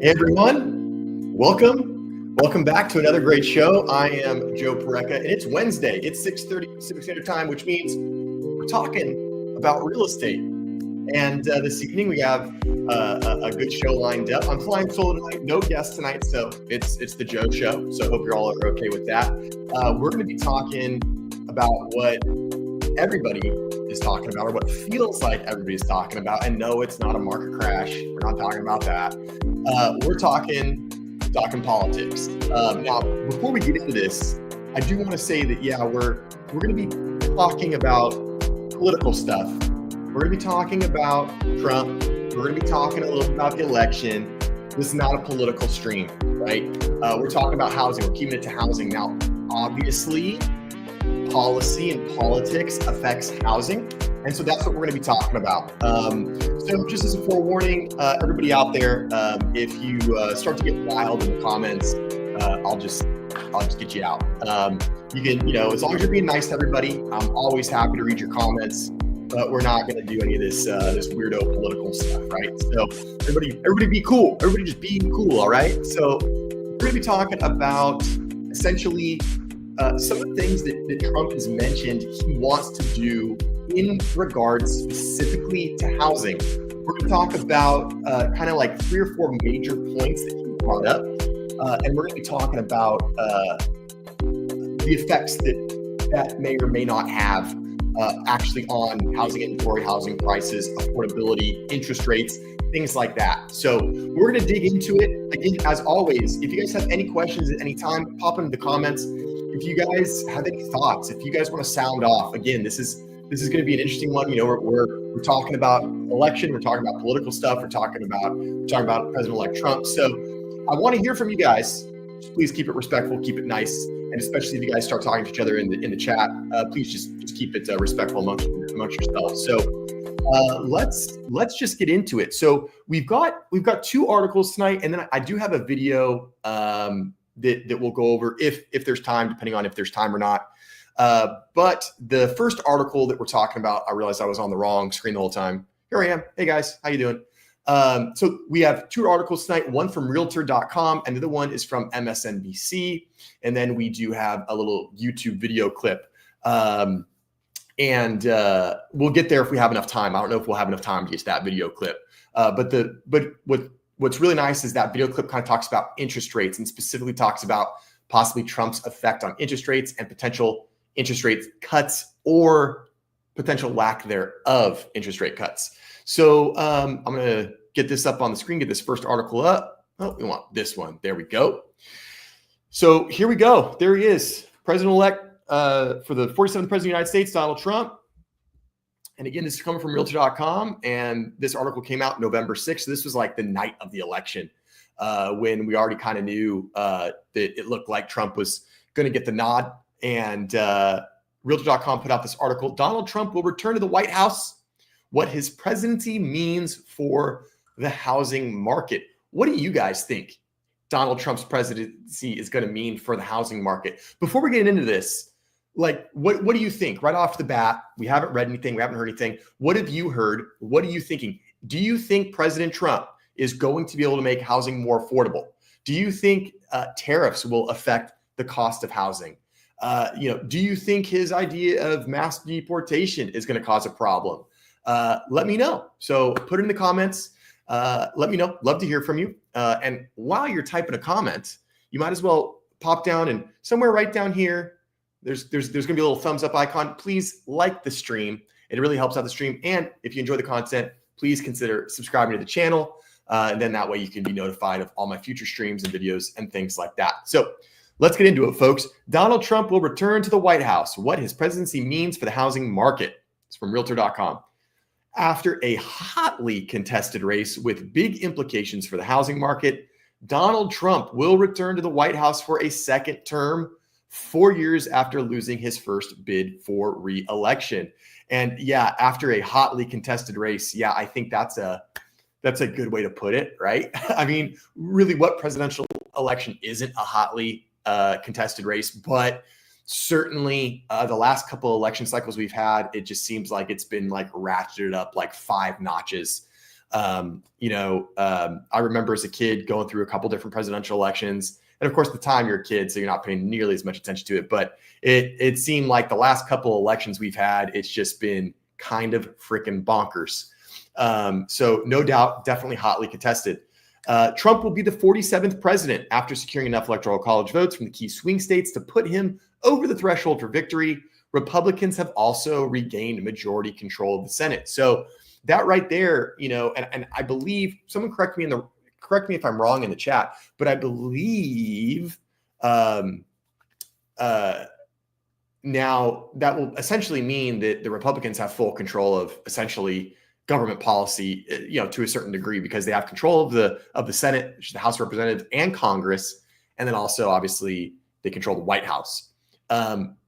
Hey everyone, welcome back to another great show. I am Joe Pareca, and it's Wednesday. It's 6:30 Pacific Standard Time, which means we're talking about real estate. And this evening we have a good show lined up. I'm flying solo tonight, no guests tonight, so it's the Joe Show. So I hope you're all okay with that. We're going to be talking about what everybody is talking about, or what feels like everybody's talking about. And no, it's not a market crash. We're not talking about that. We're talking politics. Now, before we get into this, I do want to say that we're going to be talking about political stuff. We're going to be talking about Trump. We're going to be talking a little bit about the election. This is not a political stream, right? We're talking about housing. We're keeping it to housing. Now, obviously, policy and politics affects housing. And so that's what we're going to be talking about. So just as a forewarning, everybody out there, if you start to get wild in the comments, I'll just get you out. You can, as long as you're being nice to everybody, I'm always happy to read your comments. But we're not going to do any of this weirdo political stuff, right? So everybody be cool. Everybody just be cool, all right? So we're going to be talking about essentially some of the things that Trump has mentioned he wants to do in regards specifically to housing. We're going to talk about kind of like 3 or 4 major points that he brought up. And we're going to be talking about the effects that may or may not have actually on housing inventory, housing prices, affordability, interest rates, things like that. So we're going to dig into it. Again, as always, if you guys have any questions at any time, pop them in the comments. If you guys have any thoughts, if you guys want to sound off, again, this is going to be an interesting one. We're talking about election, we're talking about political stuff, we're talking about President-elect Trump. So I want to hear from you guys. Just please keep it respectful, keep it nice, and especially if you guys start talking to each other in the chat, please just keep it respectful amongst yourselves. So let's just get into it. So we've got 2 articles tonight, and then I do have a video that we'll go over if there's time, depending on if there's time or not. But the first article that we're talking about, I realized I was on the wrong screen the whole time. Here I am. Hey guys, how you doing? So we have 2 articles tonight, one from realtor.com and the other one is from MSNBC. And then we do have a little YouTube video clip. And we'll get there if we have enough time. I don't know if we'll have enough time to get to that video clip. But what's really nice is that video clip kind of talks about interest rates and specifically talks about possibly Trump's effect on interest rates and potential interest rate cuts or potential lack thereof interest rate cuts. So I'm going to get this up on the screen, get this first article up. Oh, we want this one. There we go. So here we go. There he is, President-elect for the 47th President of the United States, Donald Trump. And again, this is coming from realtor.com. And this article came out November 6th. So this was like the night of the election when we already kind of knew that it looked like Trump was going to get the nod. And realtor.com put out this article, Donald Trump will return to the White House, what his presidency means for the housing market. What do you guys think Donald Trump's presidency is going to mean for the housing market? Before we get into this, like, what do you think right off the bat? We haven't read anything. We haven't heard anything. What have you heard? What are you thinking? Do you think President Trump is going to be able to make housing more affordable? Do you think tariffs will affect the cost of housing? Do you think his idea of mass deportation is going to cause a problem? Let me know. So put it in the comments. Let me know. Love to hear from you. And while you're typing a comment, you might as well pop down and somewhere right down here, there's going to be a little thumbs up icon. Please like the stream. It really helps out the stream. And if you enjoy the content, please consider subscribing to the channel. And then that way you can be notified of all my future streams and videos and things like that. So let's get into it, folks. Donald Trump will return to the White House. What his presidency means for the housing market. It's from realtor.com. After a hotly contested race with big implications for the housing market, Donald Trump will return to the White House for a second term, 4 years after losing his first bid for re-election. And after a hotly contested race, I think that's a good way to put it, right? I mean, really, what presidential election isn't a hotly contested race? But certainly the last couple of election cycles we've had, it just seems like it's been like ratcheted up like 5 notches. I remember as a kid going through a couple different presidential elections. And of course, at the time you're a kid, so you're not paying nearly as much attention to it. But it seemed like the last couple elections we've had, it's just been kind of freaking bonkers. So no doubt, definitely hotly contested. Trump will be the 47th president after securing enough electoral college votes from the key swing states to put him over the threshold for victory. Republicans have also regained majority control of the Senate. So that right there, and I believe someone correct me if I'm wrong in the chat, but I believe now that will essentially mean that the Republicans have full control of essentially government policy, to a certain degree, because they have control of the Senate, which is the House of Representatives, and Congress, and then also obviously they control the White House.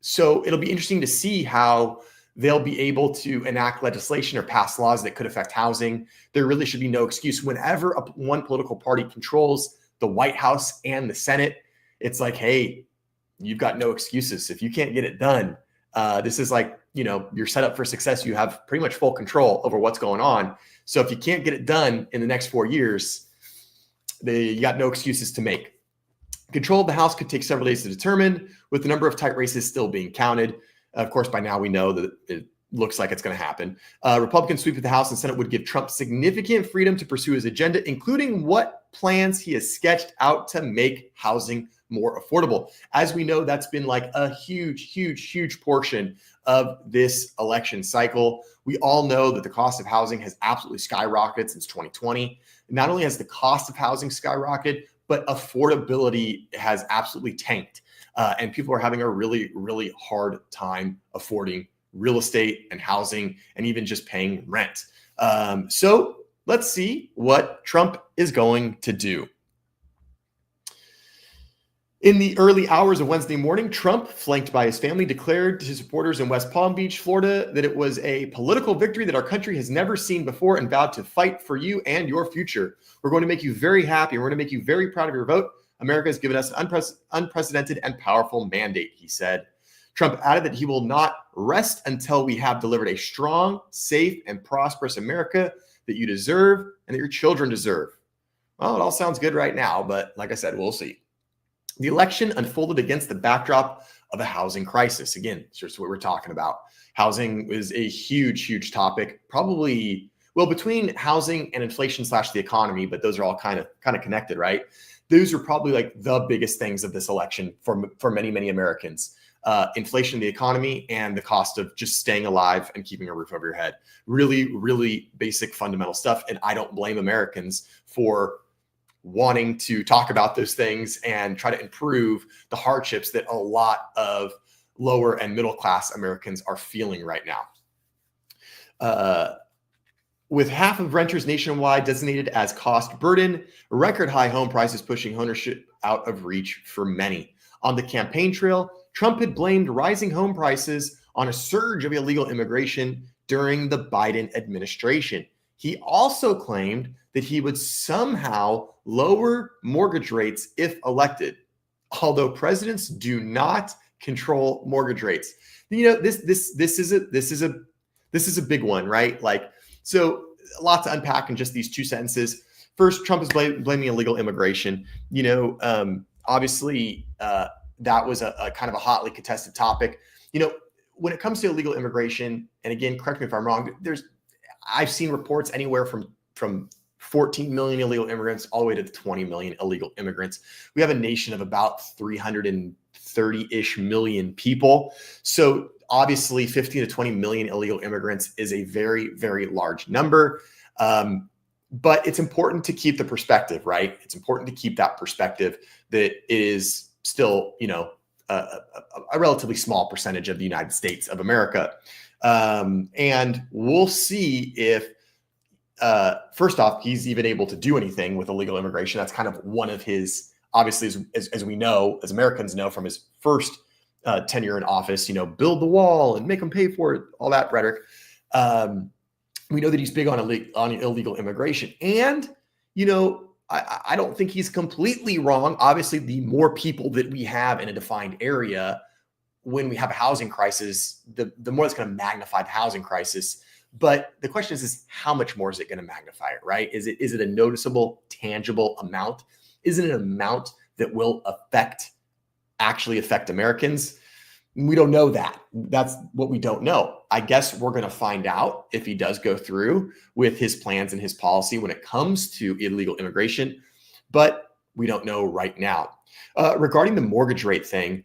So it'll be interesting to see how they'll be able to enact legislation or pass laws that could affect housing. There really should be no excuse whenever one political party controls the White House and the Senate. It's like, hey, you've got no excuses. If you can't get it done, this is like, you're set up for success. You have pretty much full control over what's going on. So if you can't get it done in the next 4 years, you got no excuses to make. Control of the House could take several days to determine, with the number of tight races still being counted. Of course, by now we know that it looks like it's going to happen. Republican sweep of the House and Senate would give Trump significant freedom to pursue his agenda, including what plans he has sketched out to make housing more affordable. As we know, that's been like a huge portion of this election cycle. We all know that the cost of housing has absolutely skyrocketed since 2020. Not only has the cost of housing skyrocketed, but affordability has absolutely tanked. And people are having a really hard time affording real estate and housing and even just paying rent. So let's see what Trump is going to do. In the early hours of Wednesday morning, Trump, flanked by his family, declared to his supporters in West Palm Beach, Florida, that it was a political victory that our country has never seen before and vowed to fight for you and your future. We're going to make you very happy. We're going to make you very proud of your vote. America has given us an unprecedented and powerful mandate, he said. Trump added that he will not rest until we have delivered a strong, safe, and prosperous America that you deserve and that your children deserve. Well, it all sounds good right now, but like I said, we'll see. The election unfolded against the backdrop of a housing crisis. Again, it's just what we're talking about. Housing is a huge topic, probably, well, between housing and inflation / the economy, but those are all kind of connected, right? Those are probably like the biggest things of this election for many Americans. Inflation, the economy, and the cost of just staying alive and keeping a roof over your head. Really basic fundamental stuff. And I don't blame Americans for wanting to talk about those things and try to improve the hardships that a lot of lower and middle class Americans are feeling right now. With half of renters nationwide designated as cost burden, record high home prices pushing ownership out of reach for many. On the campaign trail, Trump had blamed rising home prices on a surge of illegal immigration during the Biden administration. He also claimed that he would somehow lower mortgage rates if elected, although presidents do not control mortgage rates. This is a big one, right? Like, so a lot to unpack in just these two sentences. First, Trump is blaming illegal immigration. Obviously, that was a kind of a hotly contested topic. When it comes to illegal immigration, and again, correct me if I'm wrong, I've seen reports anywhere from 14 million illegal immigrants all the way to 20 million illegal immigrants. We have a nation of about 330-ish million people. So obviously 15 to 20 million illegal immigrants is a very large number. But it's important to keep the perspective, right? It's important to keep that perspective that it is still, a relatively small percentage of the United States of America. And we'll see if, first off, he's even able to do anything with illegal immigration. That's kind of one of his, obviously, as we know, as Americans know from his first tenure in office, build the wall and make them pay for it, all that rhetoric. We know that he's big on illegal immigration. And, I don't think he's completely wrong. Obviously, the more people that we have in a defined area, when we have a housing crisis, the more it's going to magnify the housing crisis. But the question is how much more is it going to magnify it, right? Is it a noticeable, tangible amount? Is it an amount that will actually affect Americans? We don't know that. That's what we don't know. I guess we're going to find out if he does go through with his plans and his policy when it comes to illegal immigration, but we don't know right now. Regarding the mortgage rate thing,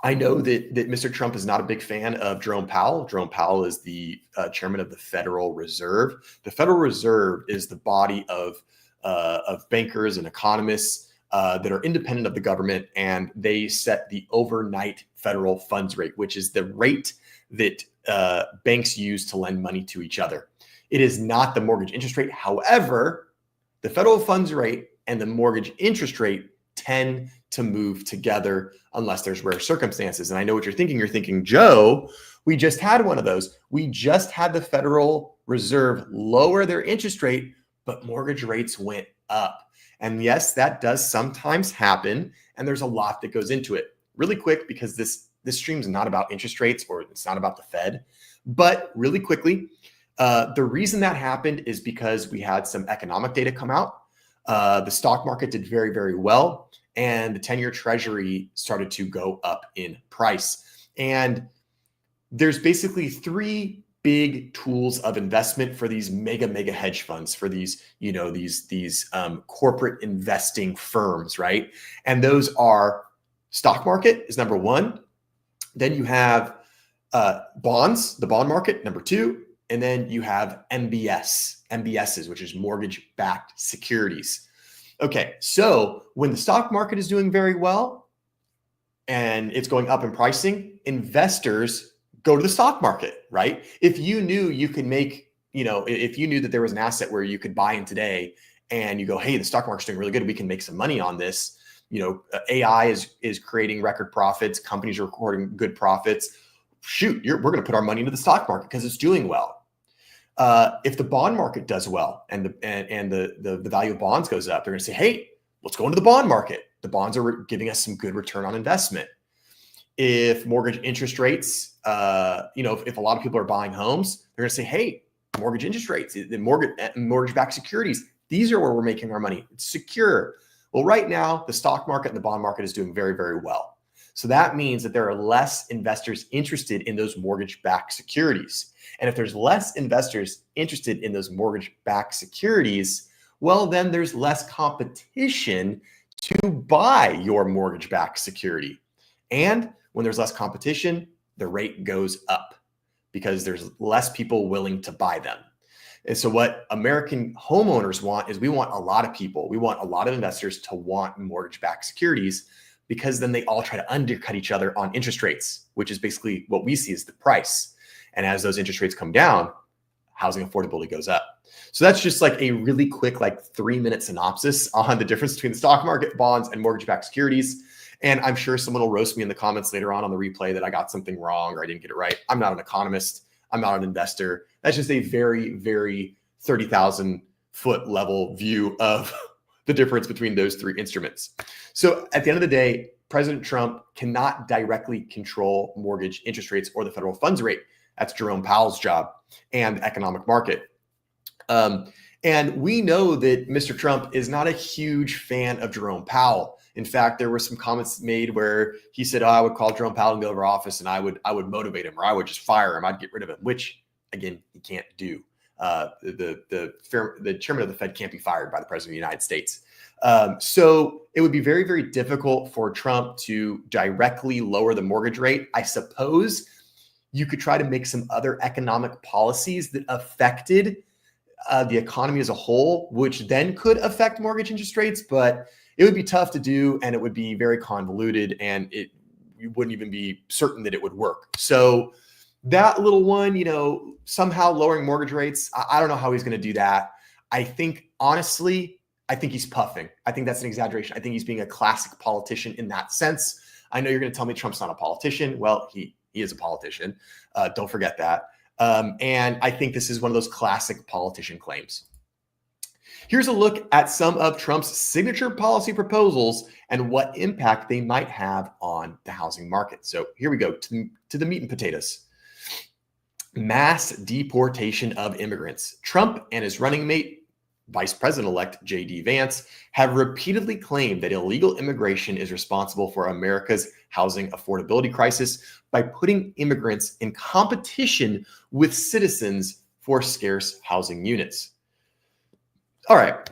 I know that Mr. Trump is not a big fan of Jerome Powell. Jerome Powell is the chairman of the Federal Reserve. The Federal Reserve is the body of bankers and economists that are independent of the government, and they set the overnight federal funds rate, which is the rate that banks use to lend money to each other. It is not the mortgage interest rate. However, the federal funds rate and the mortgage interest rate tend to move together unless there's rare circumstances. And I know what you're thinking. You're thinking, Joe, we just had one of those. We just had the Federal Reserve lower their interest rate, but mortgage rates went up. And yes, that does sometimes happen. And there's a lot that goes into it. Really quick, because this stream is not about interest rates or it's not about the Fed. But really quickly, the reason that happened is because we had some economic data come out. The stock market did very, very well. And the 10-year treasury started to go up in price. And there's basically three big tools of investment for these mega hedge funds, for these, these corporate investing firms, right? And those are stock market is number one. Then you have bonds, the bond market, number two. And then you have MBSs, which is mortgage-backed securities. Okay, so when the stock market is doing very well and it's going up in pricing, investors go to the stock market, right? If you knew you could make, if you knew that there was an asset where you could buy in today and you go, hey, the stock market's doing really good, we can make some money on this. AI is creating record profits, companies are recording good profits. Shoot, we're going to put our money into the stock market because it's doing well. If the bond market does well and the value of bonds goes up, they're going to say, hey, let's go into the bond market. The bonds are giving us some good return on investment. If mortgage interest rates, if a lot of people are buying homes, they're going to say, hey, mortgage interest rates, the mortgage-backed securities, these are where we're making our money. It's secure. Well, right now, the stock market and the bond market is doing very, very well. So that means that there are less investors interested in those mortgage-backed securities. And if there's less investors interested in those mortgage-backed securities, well, then there's less competition to buy your mortgage-backed security. And when there's less competition, the rate goes up because there's less people willing to buy them. And so what American homeowners want is we want a lot of people, we want a lot of investors to want mortgage-backed securities, because then they all try to undercut each other on interest rates, which is basically what we see as the price. And as those interest rates come down, housing affordability goes up. So that's just like a really quick, 3-minute synopsis on the difference between the stock market, bonds, and mortgage-backed securities. And I'm sure someone will roast me in the comments later on the replay that I got something wrong or I didn't get it right. I'm not an economist. I'm not an investor. That's just a very, very 30,000 foot level view of the difference between those three instruments. So at the end of the day, President Trump cannot directly control mortgage interest rates or the federal funds rate. That's Jerome Powell's job and the economic market. And we know that Mr. Trump is not a huge fan of Jerome Powell. In fact, there were some comments made where he said, I would call Jerome Powell and go over office and I would motivate him, or I would just fire him. I'd get rid of him, which again, he can't do. The chairman of the Fed can't be fired by the president of the United States. So it would be very, very difficult for Trump to directly lower the mortgage rate. I suppose you could try to make some other economic policies that affected the economy as a whole, which then could affect mortgage interest rates, but it would be tough to do and it would be very convoluted and you wouldn't even be certain that it would work. So that little one, somehow lowering mortgage rates, I don't know how he's going to do that. I think, honestly, he's puffing. I think that's an exaggeration. I think he's being a classic politician in that sense. I know you're going to tell me Trump's not a politician. Well, he is a politician. Don't forget that. And I think this is one of those classic politician claims. Here's a look at some of Trump's signature policy proposals and what impact they might have on the housing market. So here we go to the meat and potatoes. mass deportation of immigrants. Trump and his running mate, Vice President-elect J.D. Vance, have repeatedly claimed that illegal immigration is responsible for America's housing affordability crisis by putting immigrants in competition with citizens for scarce housing units. All right.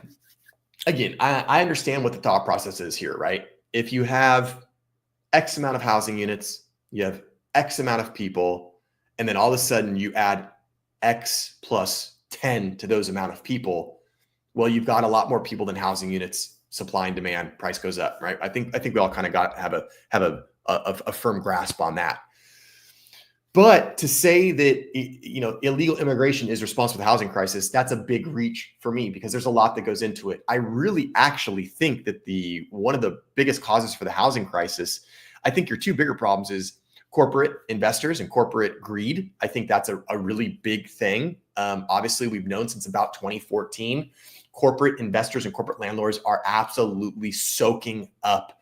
Again, I understand what the thought process is here, right? If you have X amount of housing units, you have X amount of people, and then all of a sudden you add X plus 10 to those amount of people, well, you've got a lot more people than housing units, supply and demand, price goes up, right? I think we all kind of have a firm grasp on that. But to say that illegal immigration is responsible for the housing crisis, that's a big reach for me because there's a lot that goes into it. I really actually think that one of the biggest causes for the housing crisis, I think your two bigger problems is corporate investors and corporate greed. I think that's a really big thing. Obviously, we've known since about 2014, corporate investors and corporate landlords are absolutely soaking up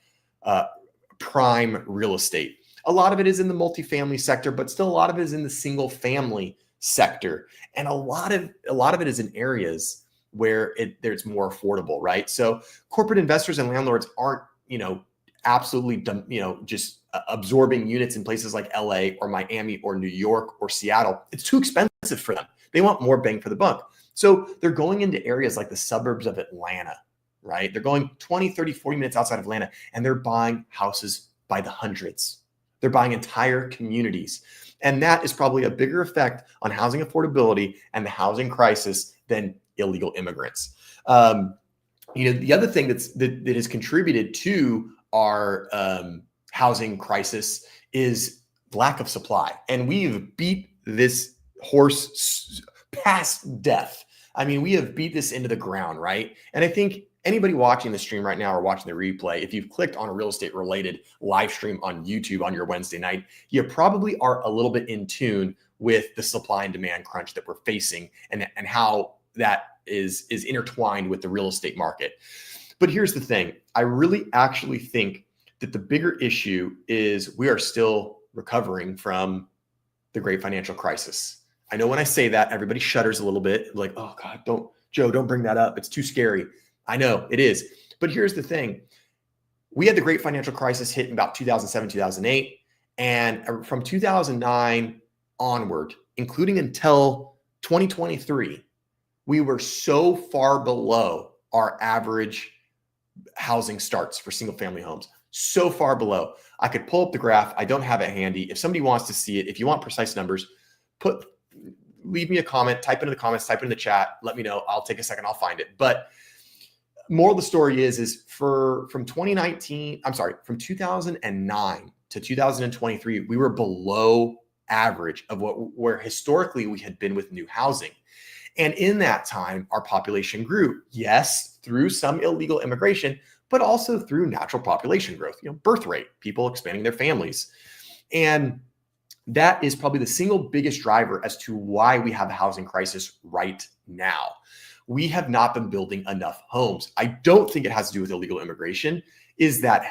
prime real estate. A lot of it is in the multifamily sector, but still a lot of it is in the single family sector. And a lot of it is in areas where it's more affordable, right? So corporate investors and landlords aren't, absolutely, just absorbing units in places like LA or Miami or New York or Seattle. It's too expensive for them. They want more bang for the buck. So they're going into areas like the suburbs of Atlanta, right? They're going 20, 30, 40 minutes outside of Atlanta, and they're buying houses by the hundreds. They're buying entire communities. And that is probably a bigger effect on housing affordability and the housing crisis than illegal immigrants. The other thing that has contributed to our housing crisis is lack of supply. And we've beat this horse past death. I mean, we have beat this into the ground, right? And I think anybody watching the stream right now or watching the replay, if you've clicked on a real estate related live stream on YouTube on your Wednesday night, you probably are a little bit in tune with the supply and demand crunch that we're facing and how that is intertwined with the real estate market. But here's the thing. I really actually think that the bigger issue is we are still recovering from the great financial crisis. I know when I say that, everybody shudders a little bit, like, oh God, don't bring that up. It's too scary. I know it is. But here's the thing. We had the great financial crisis hit in about 2007, 2008. And from 2009 onward, including until 2023, we were so far below our average housing starts for single family homes. So far below. I could pull up the graph. I don't have it handy. If somebody wants to see it, if you want precise numbers, leave me a comment, type into the comments, type in the chat. Let me know. I'll take a second. I'll find it. But moral of the story is from 2009 to 2023, we were below average of where historically we had been with new housing. And in that time, our population grew, yes, through some illegal immigration, but also through natural population growth, birth rate, people expanding their families. And that is probably the single biggest driver as to why we have a housing crisis right now. We have not been building enough homes. I don't think it has to do with illegal immigration. Is that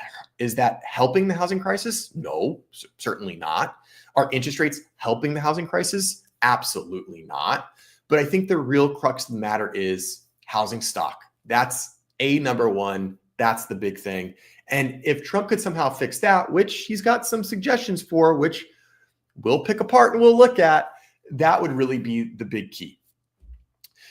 helping the housing crisis? No, certainly not. Are interest rates helping the housing crisis? Absolutely not. But I think the real crux of the matter is housing stock. That's number one. That's the big thing. And if Trump could somehow fix that, which he's got some suggestions for, which we'll pick apart and we'll look at, that would really be the big key.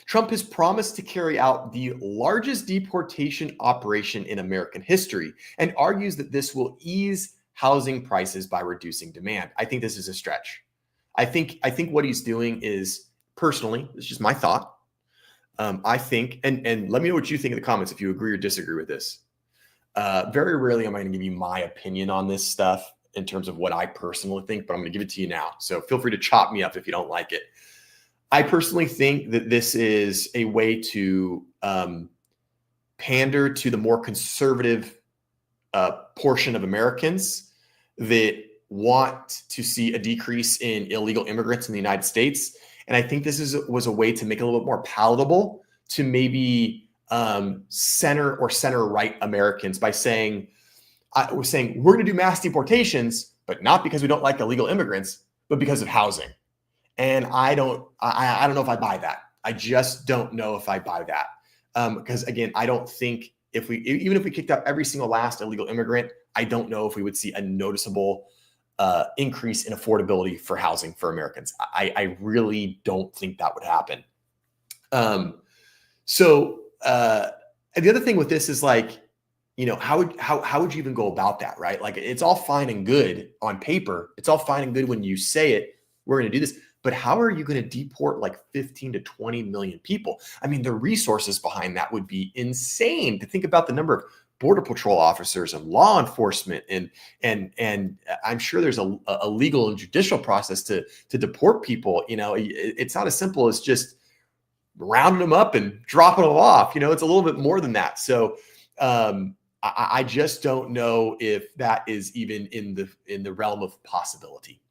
Trump has promised to carry out the largest deportation operation in American history and argues that this will ease housing prices by reducing demand. I think this is a stretch. I think what he's doing is, personally, it's just my thought. I think, and let me know what you think in the comments if you agree or disagree with this. Very rarely am I going to give you my opinion on this stuff in terms of what I personally think, but I'm going to give it to you now. So feel free to chop me up if you don't like it. I personally think that this is a way to pander to the more conservative portion of Americans that want to see a decrease in illegal immigrants in the United States. And I think this was a way to make it a little bit more palatable to maybe center right Americans by saying, we're going to do mass deportations, but not because we don't like illegal immigrants, but because of housing. And I don't know if I buy that. I just don't know if I buy that. Because again, I don't think even if we kicked out every single last illegal immigrant, I don't know if we would see a noticeable increase in affordability for housing for Americans. I really don't think that would happen. And the other thing with this is like, how would you even go about that, right? Like, it's all fine and good on paper. It's all fine and good when you say it, we're going to do this. But how are you going to deport like 15 to 20 million people? I mean, the resources behind that would be insane. To think about the number of Border Patrol officers and law enforcement, and I'm sure there's a legal and judicial process to deport people. It's not as simple as just rounding them up and dropping them off. It's a little bit more than that. So I just don't know if that is even in the realm of possibility.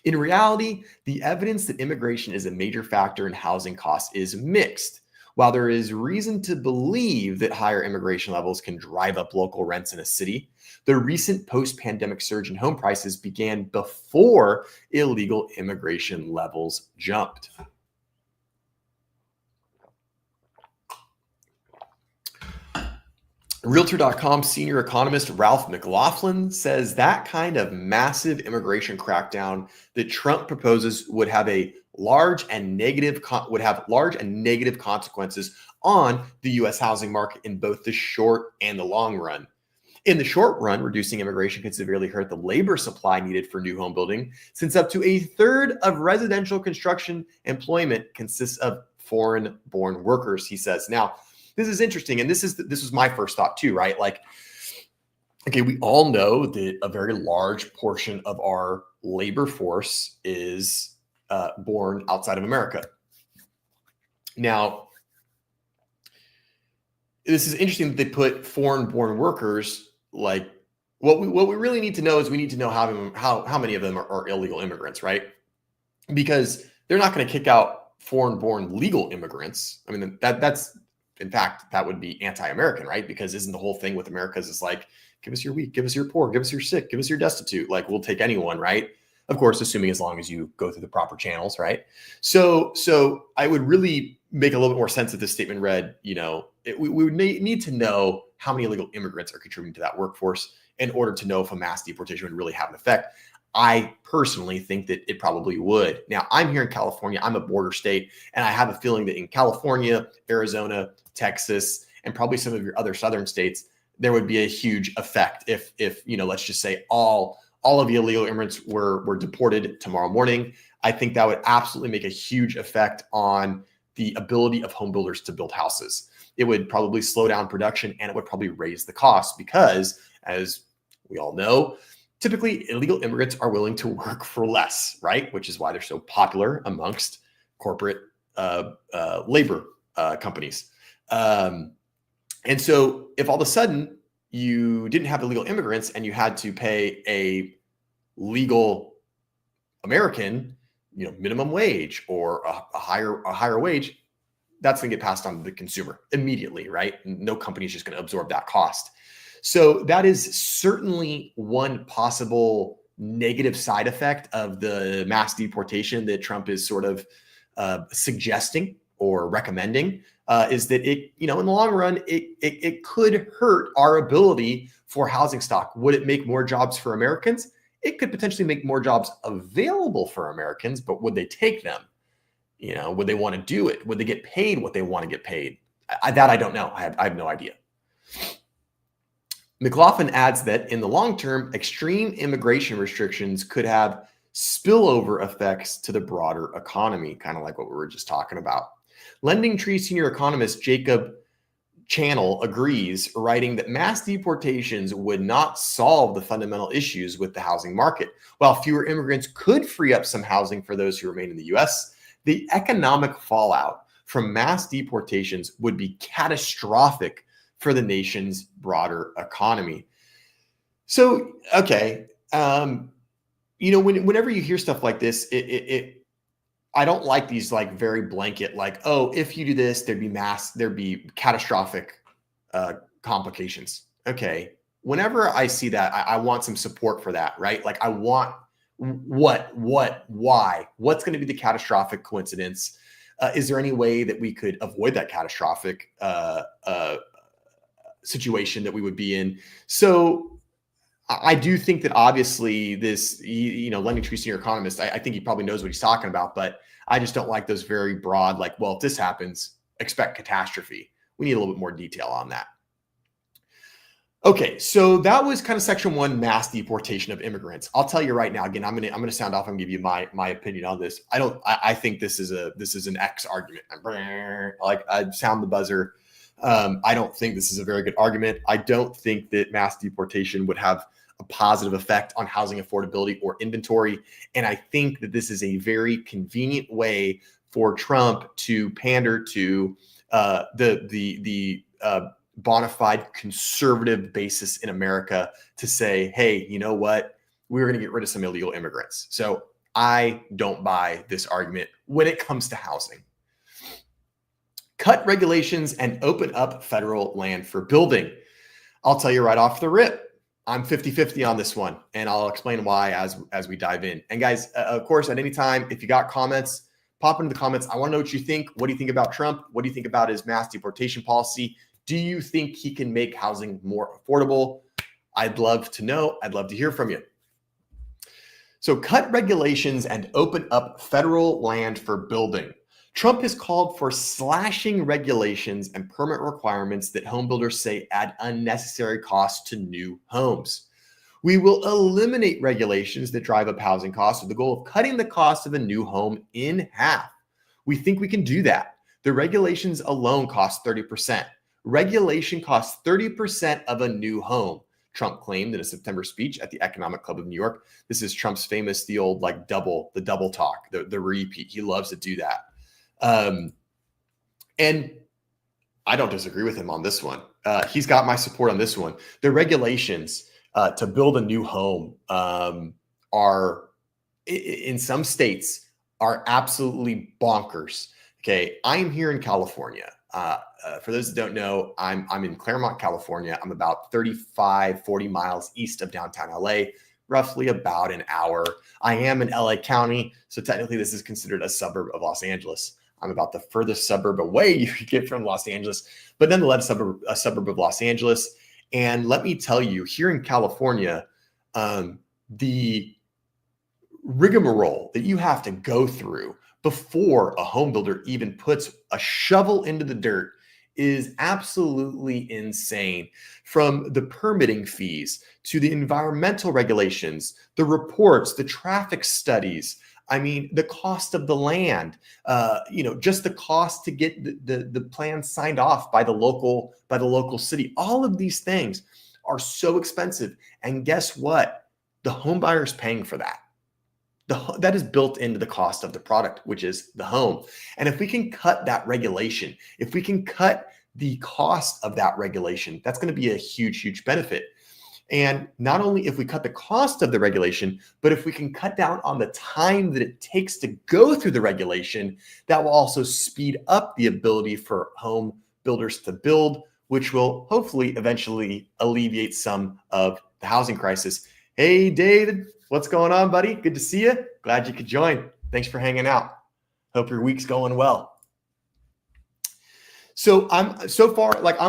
In reality, the evidence that immigration is a major factor in housing costs is mixed. While there is reason to believe that higher immigration levels can drive up local rents in a city, the recent post-pandemic surge in home prices began before illegal immigration levels jumped. Realtor.com senior economist Ralph McLaughlin says that kind of massive immigration crackdown that Trump proposes would have large and negative consequences on the U.S. housing market in both the short and the long run. In the short run, reducing immigration could severely hurt the labor supply needed for new home building, since up to a third of residential construction employment consists of foreign-born workers, he says. Now, this is interesting, and this was my first thought too, right? Like, okay, we all know that a very large portion of our labor force is born outside of America. Now, this is interesting that they put foreign-born workers. Like, what we really need to know is we need to know how many of them are illegal immigrants, right? Because they're not going to kick out foreign-born legal immigrants. I mean, that's in fact, that would be anti-American, right? Because isn't the whole thing with Americas is like, give us your weak, give us your poor, give us your sick, give us your destitute. Like, we'll take anyone, right? Of course, assuming as long as you go through the proper channels, right? So I would really make a little bit more sense if this statement read, we would need to know how many illegal immigrants are contributing to that workforce in order to know if a mass deportation would really have an effect. I personally think that it probably would. Now, I'm here in California. I'm a border state, and I have a feeling that in California, Arizona, Texas, and probably some of your other southern states, there would be a huge effect if let's just say all of the illegal immigrants were deported tomorrow morning. I think that would absolutely make a huge effect on the ability of home builders to build houses. It would probably slow down production, and it would probably raise the cost because, as we all know, typically illegal immigrants are willing to work for less, right? Which is why they're so popular amongst corporate labor companies. And so if all of a sudden you didn't have illegal immigrants and you had to pay a legal American, minimum wage or a higher wage, that's going to get passed on to the consumer immediately, right? No company is just going to absorb that cost. So that is certainly one possible negative side effect of the mass deportation that Trump is sort of suggesting or recommending, is that it, in the long run, it could hurt our ability for housing stock. Would it make more jobs for Americans? It could potentially make more jobs available for Americans, but would they take them? Would they want to do it? Would they get paid what they want to get paid? I don't know. I have no idea. McLaughlin adds that in the long term, extreme immigration restrictions could have spillover effects to the broader economy, kind of like what we were just talking about. Lending Tree senior economist Jacob Channel agrees, writing that mass deportations would not solve the fundamental issues with the housing market. While fewer immigrants could free up some housing for those who remain in the U.S., the economic fallout from mass deportations would be catastrophic for the nation's broader economy. So, okay, whenever you hear stuff like this, I don't like these like very blanket, like, oh, if you do this, there'd be catastrophic complications. Okay, whenever I see that, I want some support for that, right? Like, I want why? What's going to be the catastrophic coincidence? Is there any way that we could avoid that catastrophic situation that we would be in? So I do think that obviously this, Lenny Tree, senior economist, I think he probably knows what he's talking about, but I just don't like those very broad, like, well, if this happens, expect catastrophe. We need a little bit more detail on that. Okay, so that was kind of section 1, mass deportation of immigrants. I'll tell you right now, again, I'm gonna sound off and give you my opinion on this. I think this is an X argument. Like, I'd sound the buzzer. I don't think this is a very good argument. I don't think that mass deportation would have a positive effect on housing affordability or inventory. And I think that this is a very convenient way for Trump to pander to the bona fide conservative basis in America to say, hey, you know what? We're going to get rid of some illegal immigrants. So I don't buy this argument when it comes to housing. Cut regulations and open up federal land for building. I'll tell you right off the rip, I'm 50-50 on this one, and I'll explain why as we dive in. And guys, of course, at any time, if you got comments, pop into the comments. I want to know what you think. What do you think about Trump? What do you think about his mass deportation policy? Do you think he can make housing more affordable? I'd love to know. I'd love to hear from you. So cut regulations and open up federal land for building. Trump has called for slashing regulations and permit requirements that home builders say add unnecessary costs to new homes. We will eliminate regulations that drive up housing costs with the goal of cutting the cost of a new home in half. We think we can do that. The regulations alone cost 30%. Regulation costs 30% of a new home, Trump claimed in a September speech at the Economic Club of New York. This is Trump's famous, the old like double talk, the repeat. He loves to do that. And I don't disagree with him on this one. He's got my support on this one. The regulations to build a new home are, in some states, are absolutely bonkers. Okay, I'm here in California. For those that don't know, I'm in Claremont, California. I'm about 40 miles east of downtown LA, roughly about an hour. I am in LA County, so technically this is considered a suburb of Los Angeles. I'm about the furthest suburb away you could get from Los Angeles, but nonetheless a suburb of Los Angeles. And let me tell you, here in California, the rigmarole that you have to go through before a home builder even puts a shovel into the dirt is absolutely insane. From the permitting fees to the environmental regulations, the reports, the traffic studies, I mean, the cost of the land, just the cost to get the plan signed off by the local city. All of these things are so expensive. And guess what? The home buyer is paying for that. That is built into the cost of the product, which is the home. And if we can cut that regulation, if we can cut the cost of that regulation, that's going to be a huge, huge benefit. And not only if we cut the cost of the regulation, but if we can cut down on the time that it takes to go through the regulation, that will also speed up the ability for home builders to build, which will hopefully eventually alleviate some of the housing crisis. Hey, David, what's going on, buddy? Good to see you. Glad you could join. Thanks for hanging out. Hope your week's going well. So I'm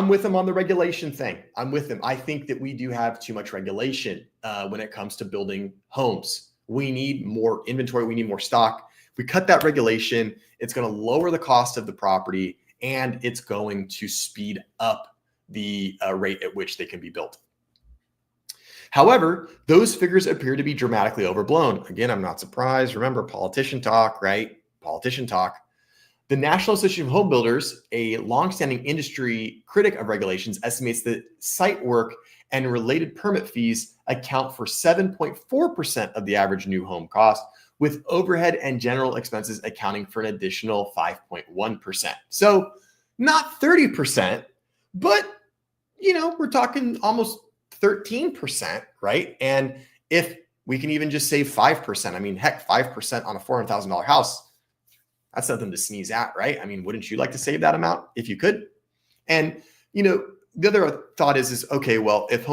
with him on the regulation thing. I'm with him. I think that we do have too much regulation when it comes to building homes. We need more inventory. We need more stock. If we cut that regulation, it's going to lower the cost of the property, and it's going to speed up the rate at which they can be built. However, those figures appear to be dramatically overblown. Again, I'm not surprised. Remember, politician talk, right? Politician talk. The National Association of Home Builders, a longstanding industry critic of regulations, estimates that site work and related permit fees account for 7.4% of the average new home cost, with overhead and general expenses accounting for an additional 5.1%. So not 30%, but we're talking almost 13%, right? And if we can even just save 5%, I mean, heck, 5% on a $400,000 house, that's nothing to sneeze at, right? I mean, wouldn't you like to save that amount if you could? And, the other thought is okay, well, if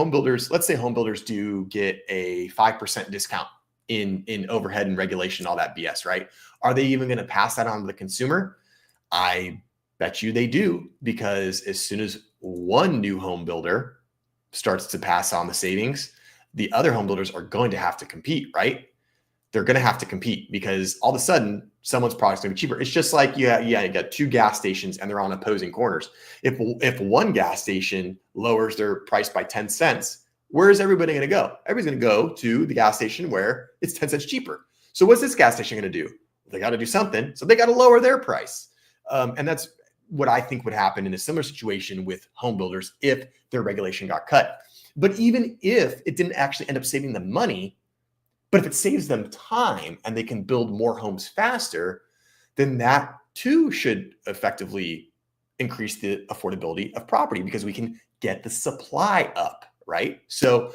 let's say home builders do get a 5% discount in overhead and regulation, all that BS, right? Are they even going to pass that on to the consumer? I bet you they do, because as soon as one new home builder starts to pass on the savings, the other home builders are going to have to compete, right? They're going to have to compete, because all of a sudden someone's product's going to be cheaper. It's just like, you got two gas stations and they're on opposing corners. If one gas station lowers their price by 10 cents, where is everybody going to go? Everybody's going to go to the gas station where it's 10 cents cheaper. So what's this gas station going to do? They got to do something. So they got to lower their price. And that's what I think would happen in a similar situation with home builders if their regulation got cut. But even if it didn't actually end up saving them money, but if it saves them time and they can build more homes faster, then that too should effectively increase the affordability of property, because we can get the supply up, right? So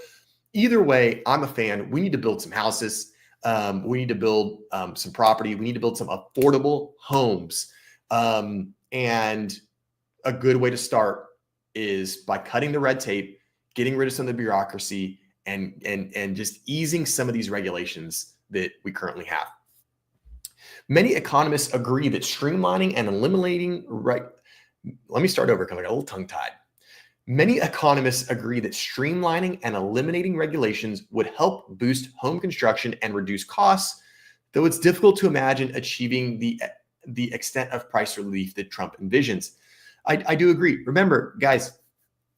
either way, I'm a fan. We need to build some houses. We need to build some property. We need to build some affordable homes. And a good way to start is by cutting the red tape, getting rid of some of the bureaucracy, and just easing some of these regulations that we currently have. Many economists agree that streamlining and eliminating let me start over because I got a little tongue-tied. Many economists agree that streamlining and eliminating regulations would help boost home construction and reduce costs, though it's difficult to imagine achieving the extent of price relief that Trump envisions. I do agree. Remember, guys,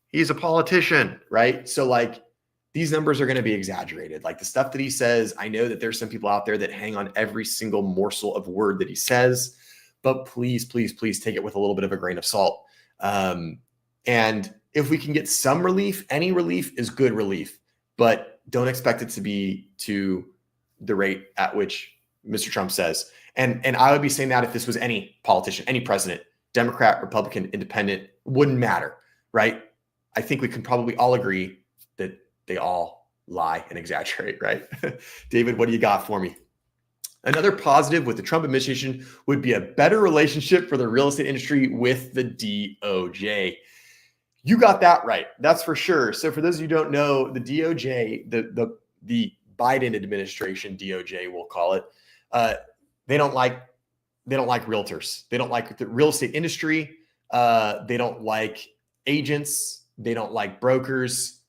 he's a politician, right? So like, these numbers are going to be exaggerated. Like the stuff that he says, I know that there's some people out there that hang on every single morsel of word that he says, but please, please, please take it with a little bit of a grain of salt. And if we can get some relief, any relief is good relief, but don't expect it to be to the rate at which Mr. Trump says. And I would be saying that if this was any politician, any president, Democrat, Republican, Independent, wouldn't matter, right? I think we can probably all agree that they all lie and exaggerate, right? David, what do you got for me? Another positive with the Trump administration would be a better relationship for the real estate industry with the DOJ. You got that right. That's for sure. So for those of you who don't know, the DOJ, the Biden administration, DOJ, we'll call it, they don't like realtors. They don't like the real estate industry. They don't like agents. They don't like brokers.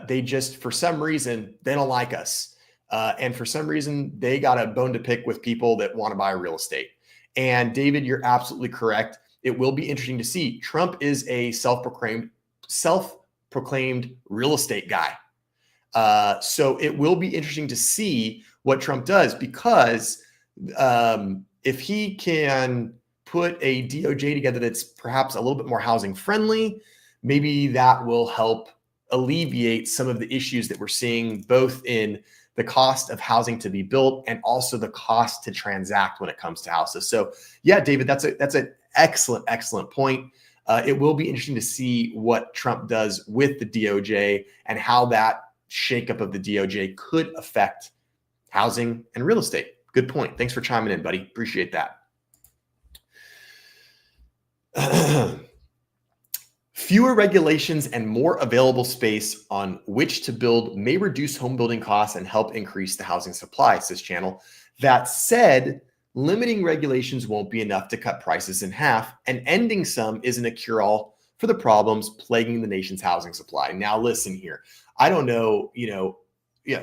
They just, for some reason, they don't like us. And for some reason, they got a bone to pick with people that want to buy real estate. And David, you're absolutely correct. It will be interesting to see. Trump is a self-proclaimed real estate guy. So it will be interesting to see what Trump does, because if he can put a DOJ together that's perhaps a little bit more housing friendly, maybe that will help alleviate some of the issues that we're seeing, both in the cost of housing to be built and also the cost to transact when it comes to houses. So yeah, David, that's an excellent point. It will be interesting to see what Trump does with the DOJ and how that shakeup of the DOJ could affect housing and real estate. Good point. Thanks for chiming in, buddy. Appreciate that. Fewer regulations and more available space on which to build may reduce home building costs and help increase the housing supply, says Channel. That said, limiting regulations won't be enough to cut prices in half, and ending some isn't a cure-all for the problems plaguing the nation's housing supply. Now, listen here. I don't know,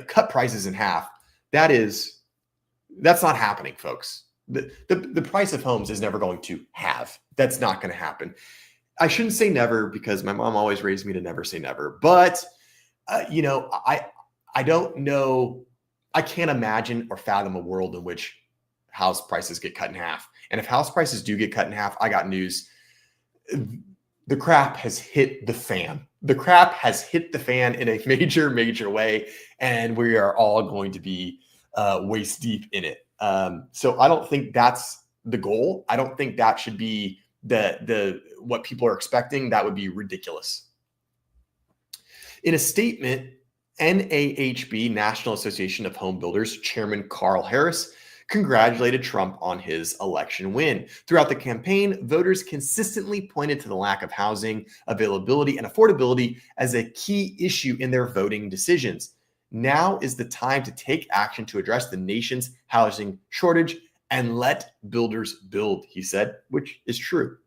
cut prices in half. That's not happening, folks. The price of homes is never going to halve. That's not going to happen. I shouldn't say never, because my mom always raised me to never say never. But, I don't know. I can't imagine or fathom a world in which house prices get cut in half. And if house prices do get cut in half, I got news. The crap has hit the fan. The crap has hit the fan in a major way. And we are all going to be waist deep in it. So I don't think that's the goal. I don't think that should be the what people are expecting. That would be ridiculous. In a statement, NAHB, National Association of Home Builders, Chairman Carl Harris congratulated Trump on his election win. Throughout the campaign, voters consistently pointed to the lack of housing availability and affordability as a key issue in their voting decisions. Now is the time to take action to address the nation's housing shortage and let builders build, he said, which is true.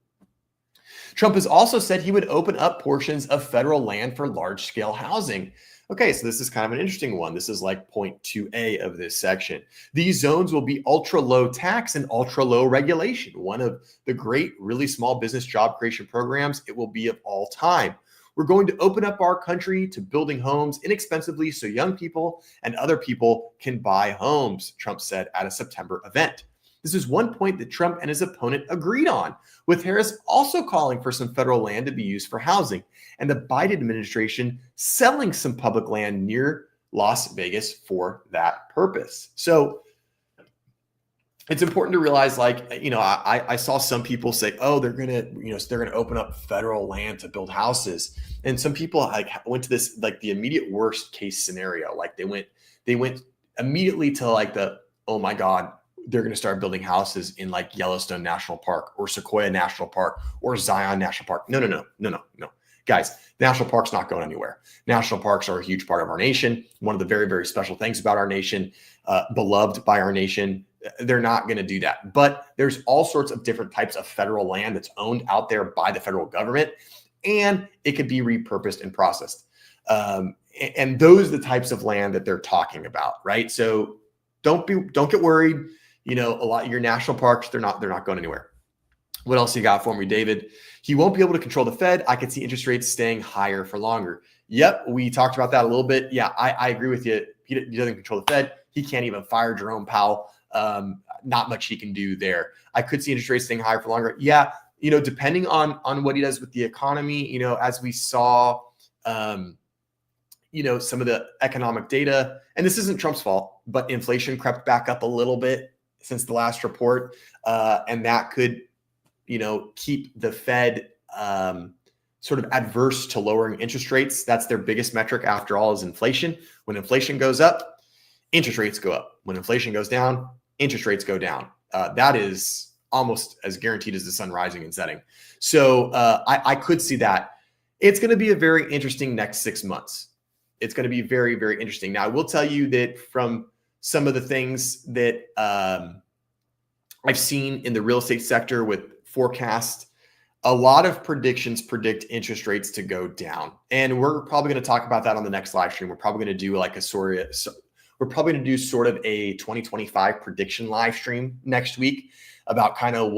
Trump has also said he would open up portions of federal land for large-scale housing. Okay, so this is kind of an interesting one. This is like point 2A of this section. These zones will be ultra low tax and ultra low regulation. One of the great, really small business job creation programs. It will be of all time. We're going to open up our country to building homes inexpensively so young people and other people can buy homes, Trump said at a September event. This is one point that Trump and his opponent agreed on, with Harris also calling for some federal land to be used for housing, and the Biden administration selling some public land near Las Vegas for that purpose. So it's important to realize, I saw some people say, oh, they're gonna open up federal land to build houses, and some people went to this the immediate worst case scenario. They went immediately to oh my God, they're going to start building houses in Yellowstone National Park or Sequoia National Park or Zion National Park. No. Guys, national parks not going anywhere. National parks are a huge part of our nation. One of the very, very special things about our nation, beloved by our nation. They're not going to do that. But there's all sorts of different types of federal land that's owned out there by the federal government, and it could be repurposed and processed. And those are the types of land that they're talking about, right? So don't get worried. A lot of your national parks, they're not going anywhere. What else you got for me, David? He won't be able to control the Fed. I could see interest rates staying higher for longer. Yep, we talked about that a little bit. Yeah, I agree with you. He doesn't control the Fed. He can't even fire Jerome Powell. Not much he can do there. I could see interest rates staying higher for longer. Yeah, depending on what he does with the economy, as we saw, some of the economic data, and this isn't Trump's fault, but inflation crept back up a little bit since the last report. And that could, keep the Fed sort of adverse to lowering interest rates. That's their biggest metric after all, is inflation. When inflation goes up, interest rates go up. When inflation goes down, interest rates go down. That is almost as guaranteed as the sun rising and setting. So I could see that. It's going to be a very interesting next 6 months. It's going to be very, very interesting. Now, I will tell you that from some of the things that I've seen in the real estate sector with forecasts, a lot of predictions predict interest rates to go down. And we're probably going to talk about that on the next live stream. We're probably going to do sort of a 2025 prediction live stream next week about kind of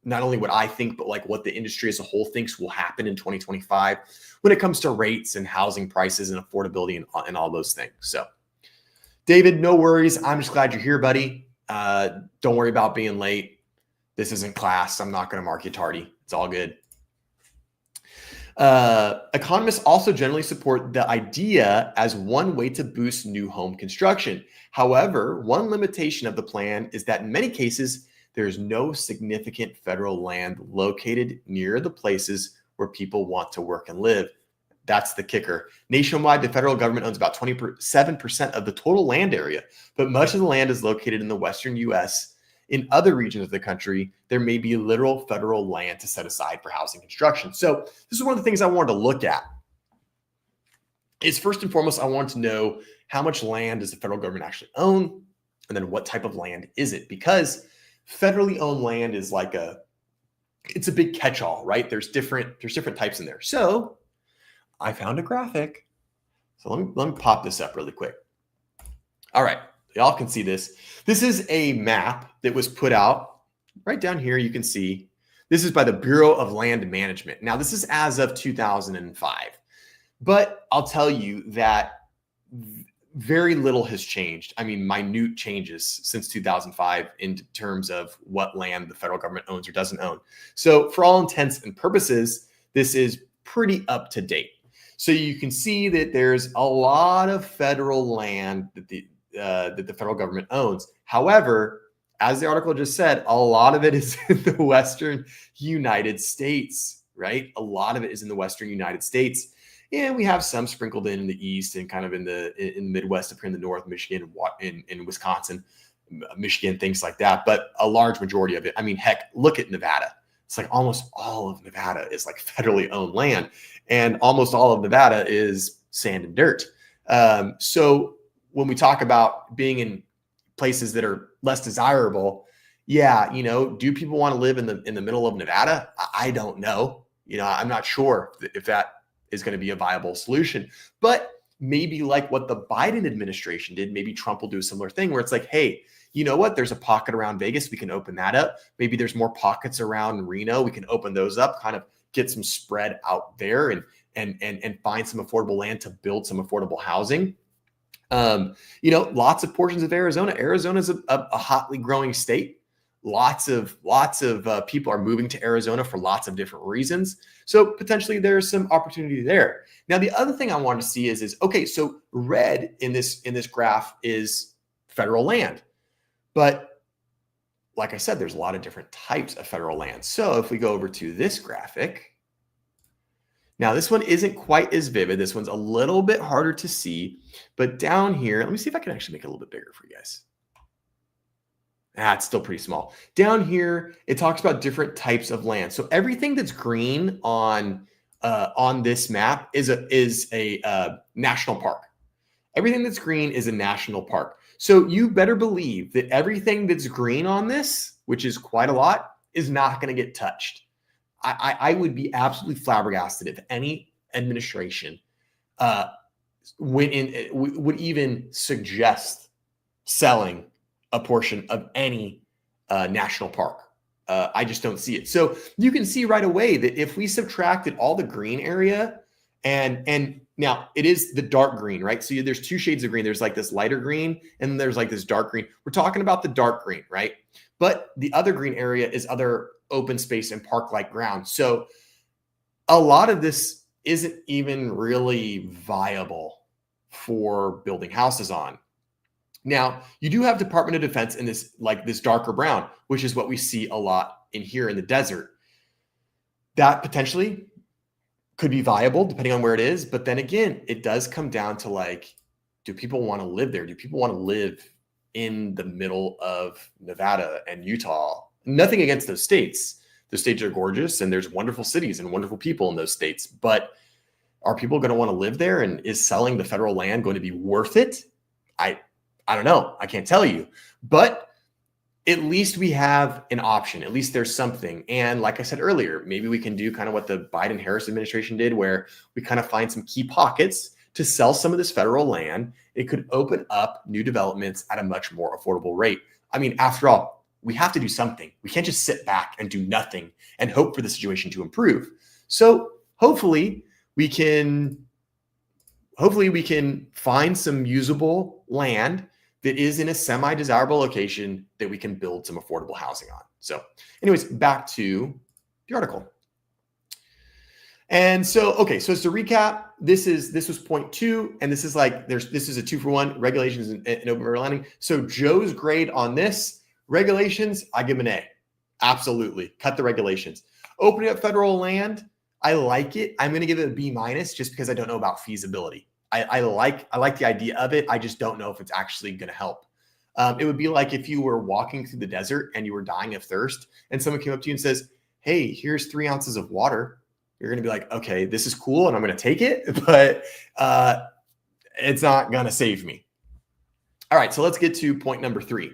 not only what I think, but what the industry as a whole thinks will happen in 2025 when it comes to rates and housing prices and affordability and all those things. So David, no worries. I'm just glad you're here, buddy. Don't worry about being late. This isn't class. I'm not going to mark you tardy. It's all good. Economists also generally support the idea as one way to boost new home construction. However, one limitation of the plan is that in many cases, there's no significant federal land located near the places where people want to work and live. That's the kicker. Nationwide, the federal government owns about 27% of the total land area, but much of the land is located in the western U.S. In other regions of the country, there may be literal federal land to set aside for housing construction. So this is one of the things I wanted to look at. Is first and foremost, I want to know how much land does the federal government actually own, and then what type of land is it? Because federally owned land is it's a big catch-all, right? There's different types in there. So I found a graphic. So let me pop this up really quick. All right, y'all can see this. This is a map that was put out right down here. You can see this is by the Bureau of Land Management. Now, this is as of 2005, but I'll tell you that very little has changed. I mean, minute changes since 2005 in terms of what land the federal government owns or doesn't own. So for all intents and purposes, this is pretty up to date. So you can see that there's a lot of federal land that the federal government owns. However, as the article just said, a lot of it is in the Western United States, right? A lot of it is in the Western United States. And we have some sprinkled in the East and kind of in the Midwest, up here in the North, Michigan, in Wisconsin, Michigan, things like that. But a large majority of it, I mean, heck, look at Nevada. It's almost all of Nevada is federally owned land. And almost all of Nevada is sand and dirt. So when we talk about being in places that are less desirable, yeah, do people want to live in the middle of Nevada? I don't know. I'm not sure if that is going to be a viable solution. But maybe like what the Biden administration did, maybe Trump will do a similar thing where it's like, hey, you know what? There's a pocket around Vegas. We can open that up. Maybe there's more pockets around Reno. We can open those up, kind of get some spread out there and find some affordable land to build some affordable housing. Lots of portions of Arizona. Arizona's a hotly growing state. Lots of people are moving to Arizona for lots of different reasons. So potentially there's some opportunity there. Now, the other thing I wanted to see is okay, so red in this graph is federal land. But like I said, there's a lot of different types of federal land. So if we go over to this graphic, now this one isn't quite as vivid. This one's a little bit harder to see, but down here, let me see if I can actually make it a little bit bigger for you guys. It's still pretty small. Down here, it talks about different types of land. So everything that's green on this map is a national park. Everything that's green is a national park. So you better believe that everything that's green on this, which is quite a lot, is not going to get touched. I would be absolutely flabbergasted if any administration would even suggest selling a portion of any national park. I just don't see it. So you can see right away that if we subtracted all the green area, and now it is the dark green, right? So there's two shades of green. There's like this lighter green and there's like this dark green. We're talking about the dark green, right? But the other green area is other open space and park-like ground. So a lot of this isn't even really viable for building houses on. Now, you do have Department of Defense in this darker brown, which is what we see a lot in here in the desert. That potentially could be viable depending on where it is. But then again, it does come down to do people want to live there? Do people want to live in the middle of Nevada and Utah? Nothing against those states. Those states are gorgeous and there's wonderful cities and wonderful people in those states. But are people going to want to live there? And is selling the federal land going to be worth it? I don't know. I can't tell you. But at least we have an option. At least there's something. And like I said earlier, maybe we can do kind of what the Biden-Harris administration did, where we kind of find some key pockets to sell some of this federal land. It could open up new developments at a much more affordable rate. I mean, after all, we have to do something. We can't just sit back and do nothing and hope for the situation to improve. So hopefully we can find some usable land that is in a semi-desirable location that we can build some affordable housing on. So anyways, back to the article. And so, okay, so to recap, this was point 2, and this is this is a 2-for-1, regulations and open river lending. So Joe's grade on this, regulations, I give him an A. Absolutely, cut the regulations. Opening up federal land, I like it. I'm gonna give it a B- just because I don't know about feasibility. I like the idea of it. I just don't know if it's actually going to help. It would be like if you were walking through the desert and you were dying of thirst and someone came up to you and says, hey, here's 3 ounces of water. You're going to be like, okay, this is cool and I'm going to take it, but it's not going to save me. All right, so let's get to point number 3.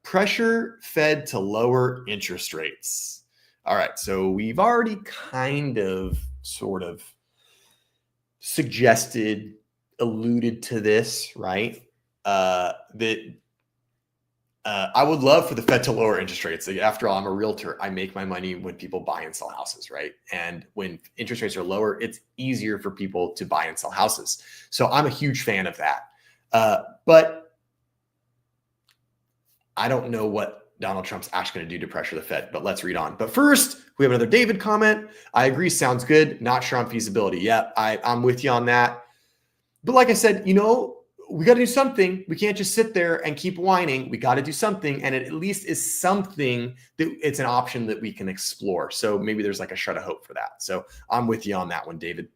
Pressure Fed to lower interest rates. All right, so we've already kind of sort of alluded to this, right? That I would love for the Fed to lower interest rates. After all, I'm a realtor. I make my money when people buy and sell houses, right? And when interest rates are lower, it's easier for people to buy and sell houses. So I'm a huge fan of that. But I don't know what Donald Trump's actually going to do to pressure the Fed, but let's read on. But first, we have another David comment. I agree, sounds good. Not sure on feasibility. Yeah, I'm with you on that. But like I said, we got to do something. We can't just sit there and keep whining. We got to do something. And it at least is something that it's an option that we can explore. So maybe there's like a shred of hope for that. So I'm with you on that one, David.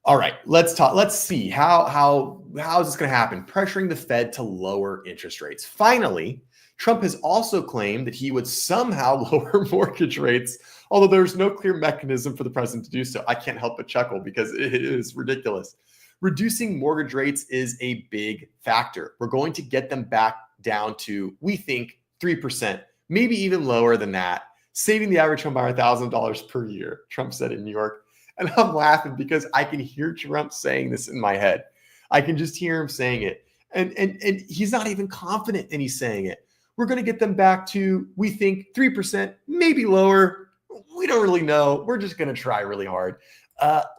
All right, let's talk. Let's see how is this going to happen? Pressuring the Fed to lower interest rates. Finally, Trump has also claimed that he would somehow lower mortgage rates, although there's no clear mechanism for the president to do so. I can't help but chuckle because it is ridiculous. reducing mortgage rates is a big factor. We're going to get them back down to, we think, 3%, maybe even lower than that, saving the average home buyer $1,000 per year, Trump said in New York. And I'm laughing because I can hear Trump saying this in my head. I can just hear him saying it. And he's not even confident in he's saying it. We're going to get them back to, we think, 3%, maybe lower. We don't really know. We're just going to try really hard.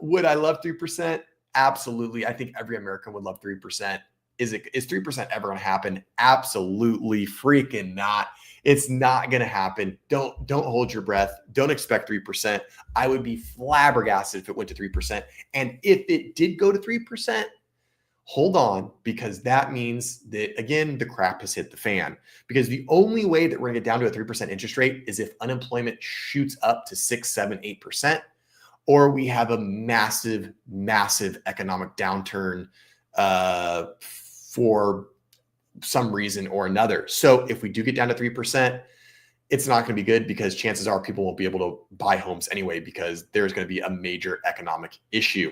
Would I love 3%? Absolutely. I think every American would love 3%. Is 3% ever going to happen? Absolutely freaking not. It's not going to happen. Don't hold your breath. Don't expect 3%. I would be flabbergasted if it went to 3%. And if it did go to 3%, hold on, because that means that, again, the crap has hit the fan. Because the only way that we're going to get down to a 3% interest rate is if unemployment shoots up to 6, 7, 8%, or we have a massive, massive economic downturn for some reason or another. So if we do get down to 3%, it's not going to be good, because chances are people won't be able to buy homes anyway, because there's going to be a major economic issue.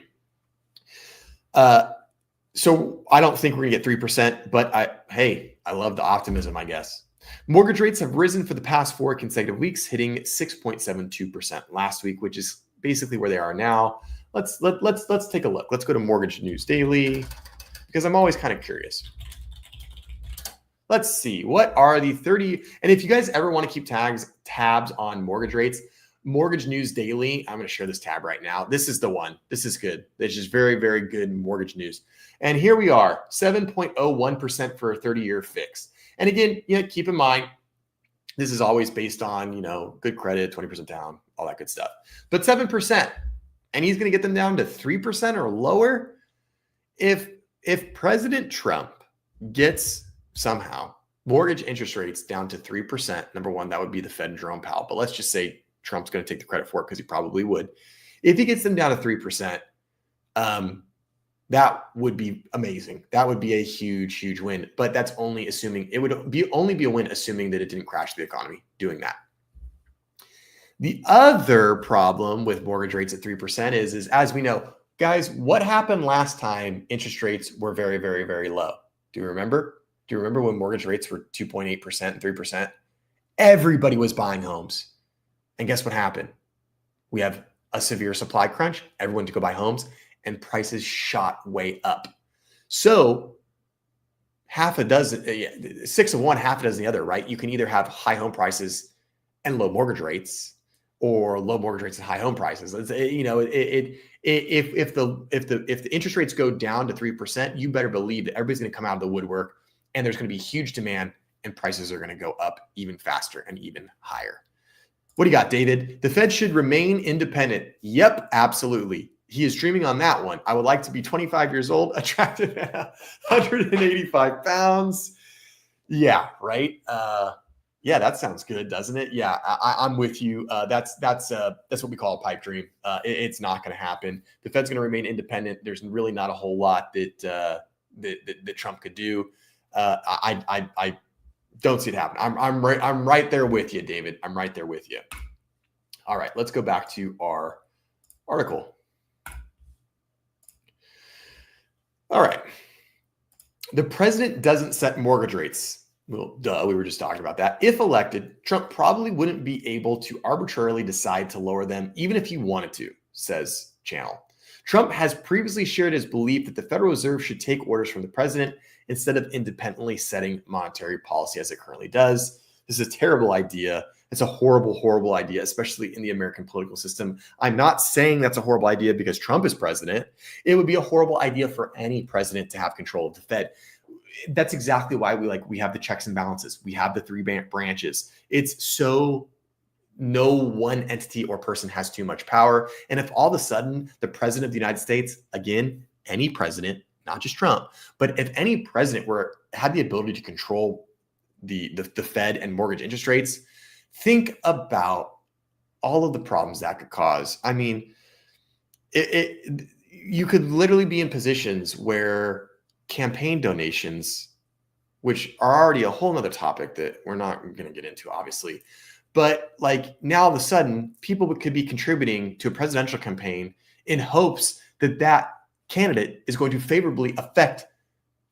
So I don't think we're going to get 3%, but I love the optimism, I guess. Mortgage rates have risen for the past 4 consecutive weeks, hitting 6.72% last week, which is basically where they are now. Let's take a look. Let's go to Mortgage News Daily, because I'm always kind of curious. Let's see, what are the 30, and if you guys ever want to keep tabs on mortgage rates, Mortgage News Daily, I'm going to share this tab right now. This is the one. This is good. This is very, very good mortgage news. And here we are, 7.01% for a 30-year fix. And again, keep in mind, this is always based on, good credit, 20% down, all that good stuff. But 7%, and he's going to get them down to 3% or lower. If President Trump gets somehow mortgage interest rates down to 3%, number one, that would be the Fed and Jerome Powell. But let's just say Trump's going to take the credit for it, because he probably would. If he gets them down to 3%, that would be amazing. That would be a huge, huge win. But that's only assuming it would only be a win, assuming that it didn't crash the economy doing that. The other problem with mortgage rates at 3% is as we know, guys, what happened last time interest rates were very, very, very low? Do you remember? Do you remember when mortgage rates were 2.8% and 3%? Everybody was buying homes. And guess what happened? We have a severe supply crunch, everyone to go buy homes, and prices shot way up. So half a dozen, 6 of one, half a dozen the other, right? You can either have high home prices and low mortgage rates, or low mortgage rates and high home prices. If the interest rates go down to 3%, you better believe that everybody's going to come out of the woodwork, and there's going to be huge demand, and prices are going to go up even faster and even higher. What do you got, David? The Fed should remain independent. Yep, absolutely. He is dreaming on that one. I would like to be 25 years old, attractive, 185 pounds. Yeah, right. Yeah, that sounds good, doesn't it? Yeah, I'm with you. That's what we call a pipe dream. It's not going to happen. The Fed's going to remain independent. There's really not a whole lot that Trump could do. I don't see it happen. I'm right there with you, David. I'm right there with you. All right, let's go back to our article. All right. The president doesn't set mortgage rates. Well, duh, we were just talking about that. If elected, Trump probably wouldn't be able to arbitrarily decide to lower them, even if he wanted to, says Channel. Trump has previously shared his belief that the Federal Reserve should take orders from the president instead of independently setting monetary policy as it currently does. This is a terrible idea. It's a horrible, horrible idea, especially in the American political system. I'm not saying that's a horrible idea because Trump is president. It would be a horrible idea for any president to have control of the Fed. That's exactly why we have the checks and balances. We have the 3 branches. It's so no one entity or person has too much power. And if all of a sudden the president of the United States, again, any president, not just Trump, but if any president had the ability to control the Fed and mortgage interest rates, think about all of the problems that could cause. I mean, you could literally be in positions where campaign donations, which are already a whole nother topic that we're not going to get into, obviously, but now all of a sudden, people could be contributing to a presidential campaign in hopes that candidate is going to favorably affect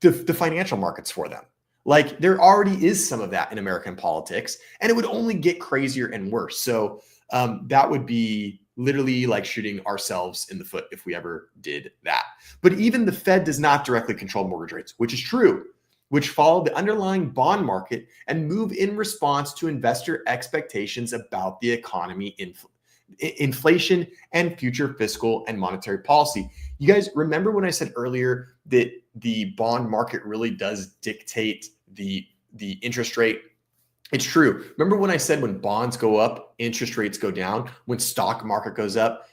the financial markets for them. Like there already is some of that in American politics, and it would only get crazier and worse. So that would be literally like shooting ourselves in the foot if we ever did that. But even the Fed does not directly control mortgage rates, which is true, which follow the underlying bond market and move in response to investor expectations about the economy, inflation, and future fiscal and monetary policy. You guys remember when I said earlier that the bond market really does dictate the interest rate? It's true. Remember when I said when bonds go up, interest rates go down? When stock market goes up,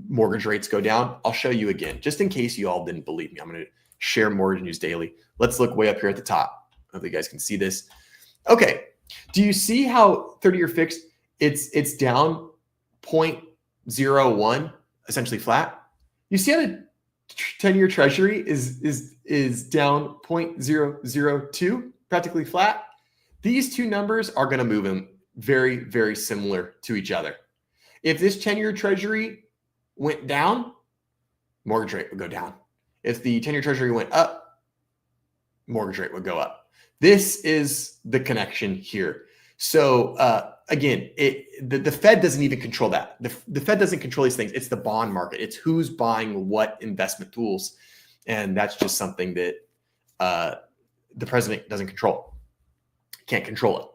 mortgage rates go down? I'll show you again, just in case you all didn't believe me. I'm going to share Mortgage News Daily. Let's look way up here at the top. Hopefully you guys can see this. Okay. Do you see how 30-year fixed, it's down 0.01, essentially flat? You see how the 10-year treasury is down 0.002, practically flat? These two numbers are going to move in very, very similar to each other. If this 10-year treasury went down, mortgage rate would go down. If the 10-year treasury went up, mortgage rate would go up. This is the connection here. So again, the Fed doesn't even control that. The Fed doesn't control these things. It's the bond market. It's who's buying what investment tools. And that's just something that the president doesn't control. Can't control it.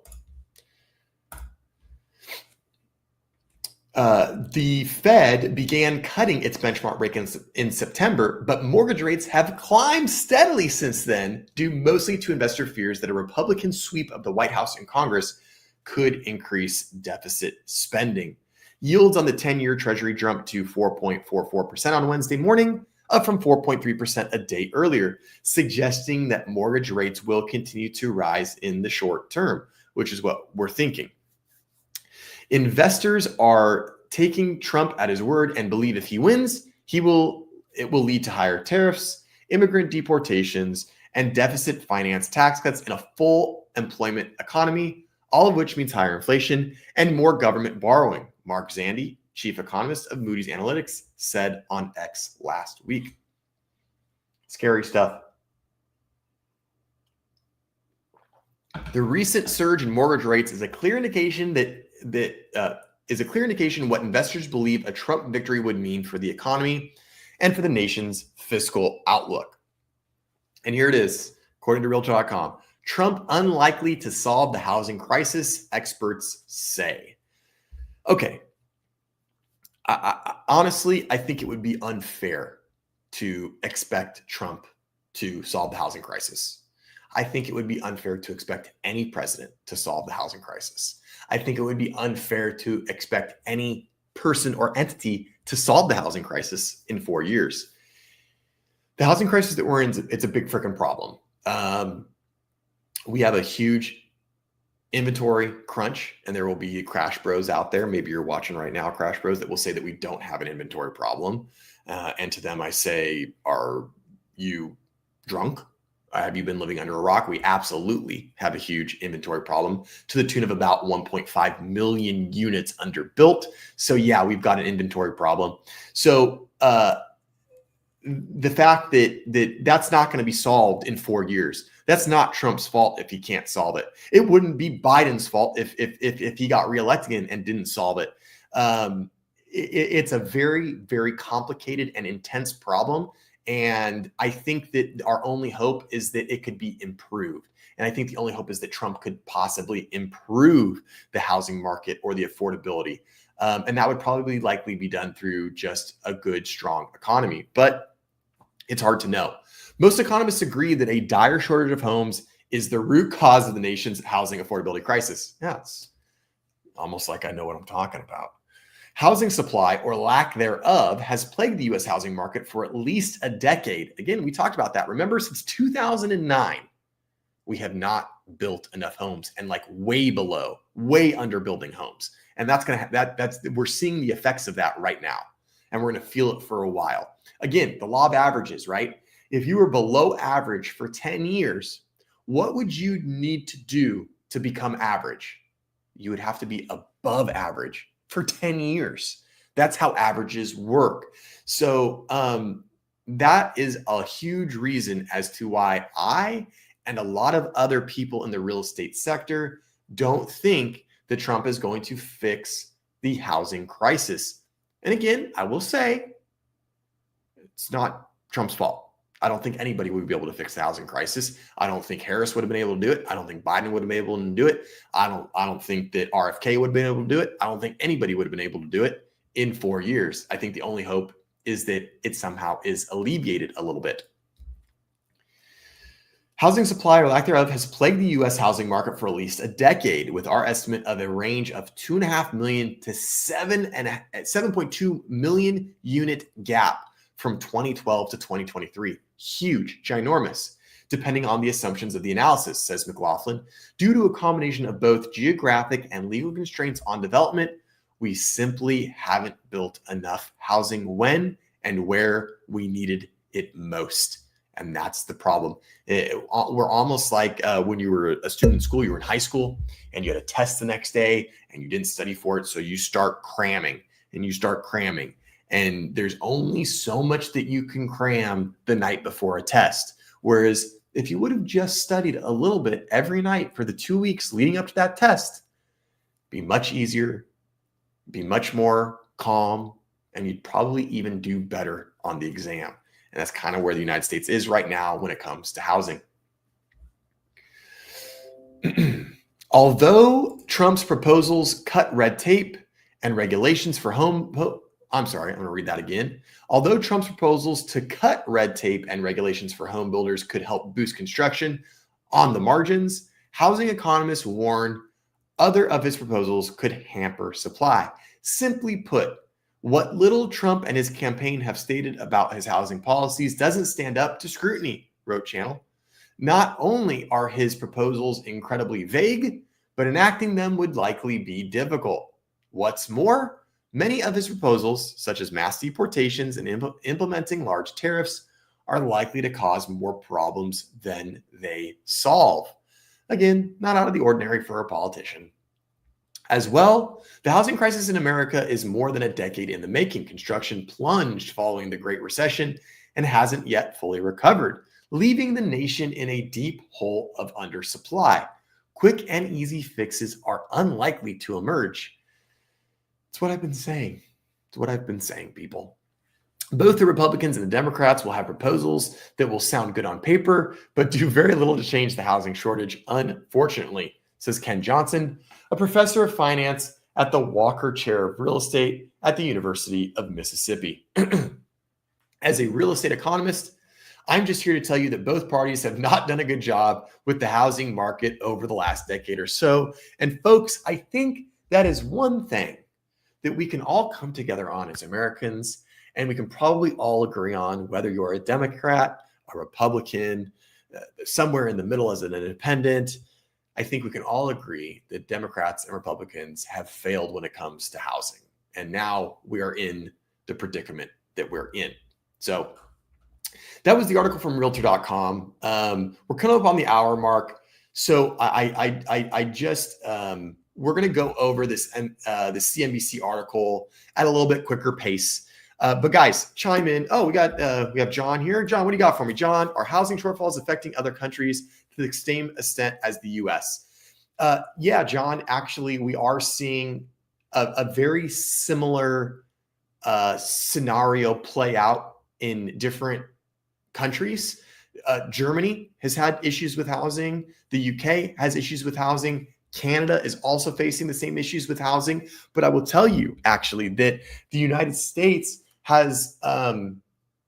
The Fed began cutting its benchmark rate in September, but mortgage rates have climbed steadily since then, due mostly to investor fears that a Republican sweep of the White House and Congress could increase deficit spending. Yields on the 10-year Treasury jumped to 4.44% on Wednesday morning, up from 4.3% a day earlier, suggesting that mortgage rates will continue to rise in the short term, which is what we're thinking. Investors are taking Trump at his word and believe if he wins, it will lead to higher tariffs, immigrant deportations, and deficit finance tax cuts in a full employment economy, all of which means higher inflation and more government borrowing. Mark Zandi, chief economist of Moody's Analytics, said on X last week. Scary stuff. The recent surge in mortgage rates is a clear indication what investors believe a Trump victory would mean for the economy and for the nation's fiscal outlook. And here it is, according to Realtor.com. Trump unlikely to solve the housing crisis, experts say. Okay. Honestly, I think it would be unfair to expect Trump to solve the housing crisis. I think it would be unfair to expect any president to solve the housing crisis. I think it would be unfair to expect any person or entity to solve the housing crisis in 4 years. The housing crisis that we're in, it's a big freaking problem. We have a huge inventory crunch, and there will be crash bros out there. Maybe you're watching right now, crash bros, that will say that we don't have an inventory problem. And to them, I say, are you drunk? Have you been living under a rock? We absolutely have a huge inventory problem to the tune of about 1.5 million units underbuilt. So yeah, we've got an inventory problem. So the fact that that's not going to be solved in 4 years, that's not Trump's fault if he can't solve it. It wouldn't be Biden's fault if he got reelected and didn't solve it. It's a very, very complicated and intense problem. And I think that our only hope is that it could be improved. And I think the only hope is that Trump could possibly improve the housing market or the affordability. And that would probably likely be done through just a good, strong economy. But it's hard to know. Most economists agree that a dire shortage of homes is the root cause of the nation's housing affordability crisis. Yeah, it's almost like I know what I'm talking about. Housing supply, or lack thereof, has plagued the U.S. housing market for at least a decade. Again, we talked about that. Remember, since 2009, we have not built enough homes, and like way below, way under building homes. And that's going to we're seeing the effects of that right now, and we're going to feel it for a while. Again, the law of averages, right? If you were below average for 10 years, what would you need to do to become average? You would have to be above average for 10 years. That's how averages work. So that is a huge reason as to why I and a lot of other people in the real estate sector don't think that Trump is going to fix the housing crisis. And again, I will say it's not Trump's fault. I don't think anybody would be able to fix the housing crisis. I don't think Harris would have been able to do it. I don't think Biden would have been able to do it. I don't think that RFK would have been able to do it. I don't think anybody would have been able to do it in 4 years. I think the only hope is that it somehow is alleviated a little bit. Housing supply or lack thereof has plagued the U.S. housing market for at least a decade, with our estimate of a range of 2.5 million to 7.2 million unit gap from 2012 to 2023. Huge, ginormous, depending on the assumptions of the analysis, says McLaughlin. Due to a combination of both geographic and legal constraints on development, we simply haven't built enough housing when and where we needed it most. And that's the problem. We're almost like when you were a student in school, you were in high school and you had a test the next day and you didn't study for it. So you start cramming and you start cramming. And there's only so much that you can cram the night before a test. Whereas if you would have just studied a little bit every night for the 2 weeks leading up to that test, it'd be much easier, be much more calm, and you'd probably even do better on the exam. And that's kind of where the United States is right now when it comes to housing. Although Trump's proposals cut red tape and regulations for Although Trump's proposals to cut red tape and regulations for home builders could help boost construction on the margins, housing economists warn other of his proposals could hamper supply. Simply put, what little Trump and his campaign have stated about his housing policies doesn't stand up to scrutiny, wrote Channel. Not only are his proposals incredibly vague, but enacting them would likely be difficult. What's more, many of his proposals, such as mass deportations and implementing large tariffs, are likely to cause more problems than they solve. Again, not out of the ordinary for a politician. As well, the housing crisis in America is more than a decade in the making. Construction plunged following the Great Recession and hasn't yet fully recovered, leaving the nation in a deep hole of undersupply. Quick and easy fixes are unlikely to emerge. It's what I've been saying. It's what I've been saying, people. Both the Republicans and the Democrats will have proposals that will sound good on paper, but do very little to change the housing shortage, unfortunately, says Ken Johnson, a professor of finance at the Walker Chair of Real Estate at the University of Mississippi. As a real estate economist, I'm just here to tell you that both parties have not done a good job with the housing market over the last decade or so. And folks, I think that is one thing that we can all come together on as Americans, and we can probably all agree on, whether you're a Democrat, a Republican, somewhere in the middle as an independent. I think we can all agree that Democrats and Republicans have failed when it comes to housing. And now we are in the predicament that we're in. So that was the article from Realtor.com. We're coming up on the hour mark. So we're going to go over this CNBC article at a little bit quicker pace. But guys, chime in. Oh, we have John here. John, what do you got for me? John, are housing shortfalls affecting other countries to the same extent as the U.S.? Yeah, John, actually, we are seeing a very similar scenario play out in different countries. Germany has had issues with housing. The UK has issues with housing. Canada is also facing the same issues with housing. But I will tell you, actually, that the United States has,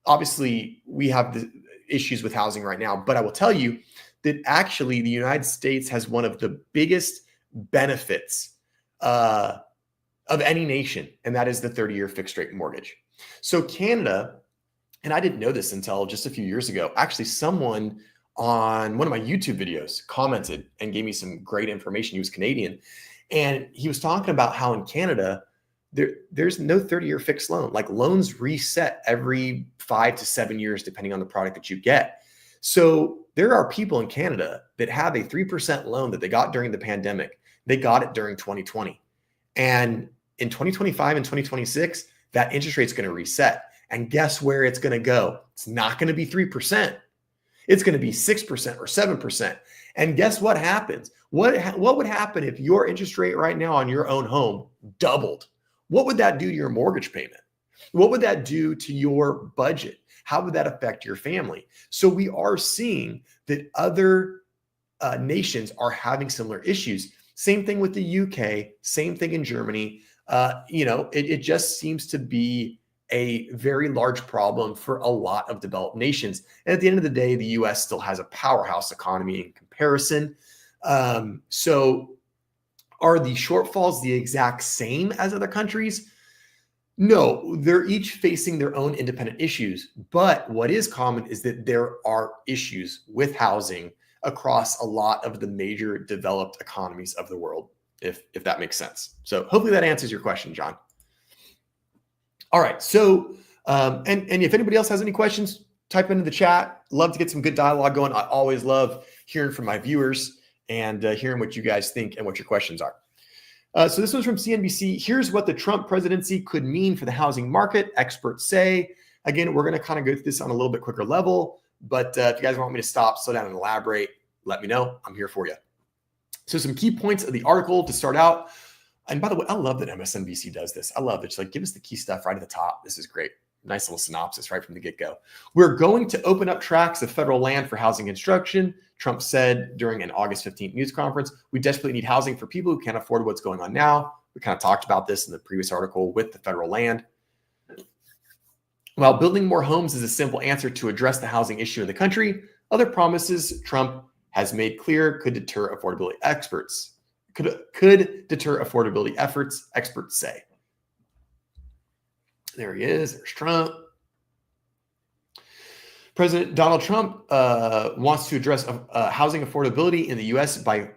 obviously, we have the issues with housing right now. But I will tell you that actually the United States has one of the biggest benefits of any nation, and that is the 30-year fixed rate mortgage. So Canada, and I didn't know this until just a few years ago, actually someone on one of my YouTube videos commented and gave me some great information. He was Canadian, and he was talking about how in Canada, there's no 30-year fixed loan. Like, loans reset every 5 to 7 years, depending on the product that you get. So there are people in Canada that have a 3% loan that they got during the pandemic. They got it during 2020. And in 2025 and 2026, that interest rate is going to reset. And guess where it's going to go? It's not going to be 3%. It's going to be 6% or 7%. And guess what happens? What would happen if your interest rate right now on your own home doubled? What would that do to your mortgage payment? What would that do to your budget? How would that affect your family? So we are seeing that other nations are having similar issues. Same thing with the UK, same thing in Germany. It just seems to be a very large problem for a lot of developed nations. And at the end of the day, the US still has a powerhouse economy in comparison. So are the shortfalls the exact same as other countries? No, they're each facing their own independent issues. But what is common is that there are issues with housing across a lot of the major developed economies of the world, if that makes sense. So hopefully that answers your question, John. All right. So, and if anybody else has any questions, type into the chat. Love to get some good dialogue going. I always love hearing from my viewers and hearing what you guys think and what your questions are. So this was from CNBC. Here's what the Trump presidency could mean for the housing market, experts say. Again, we're going to kind of go through this on a little bit quicker level, but if you guys want me to stop, slow down, and elaborate, let me know. I'm here for you. So some key points of the article to start out. And by the way, I love that MSNBC does this. I love it. It's like, give us the key stuff right at the top. This is great. Nice little synopsis right from the get-go. We're going to open up tracts of federal land for housing construction, Trump said during an August 15th news conference. We desperately need housing for people who can't afford what's going on now. We kind of talked about this in the previous article with the federal land. While building more homes is a simple answer to address the housing issue in the country, other promises Trump has made clear could deter affordability efforts, experts say. There he is. There's Trump. President Donald Trump wants to address housing affordability in the U.S. by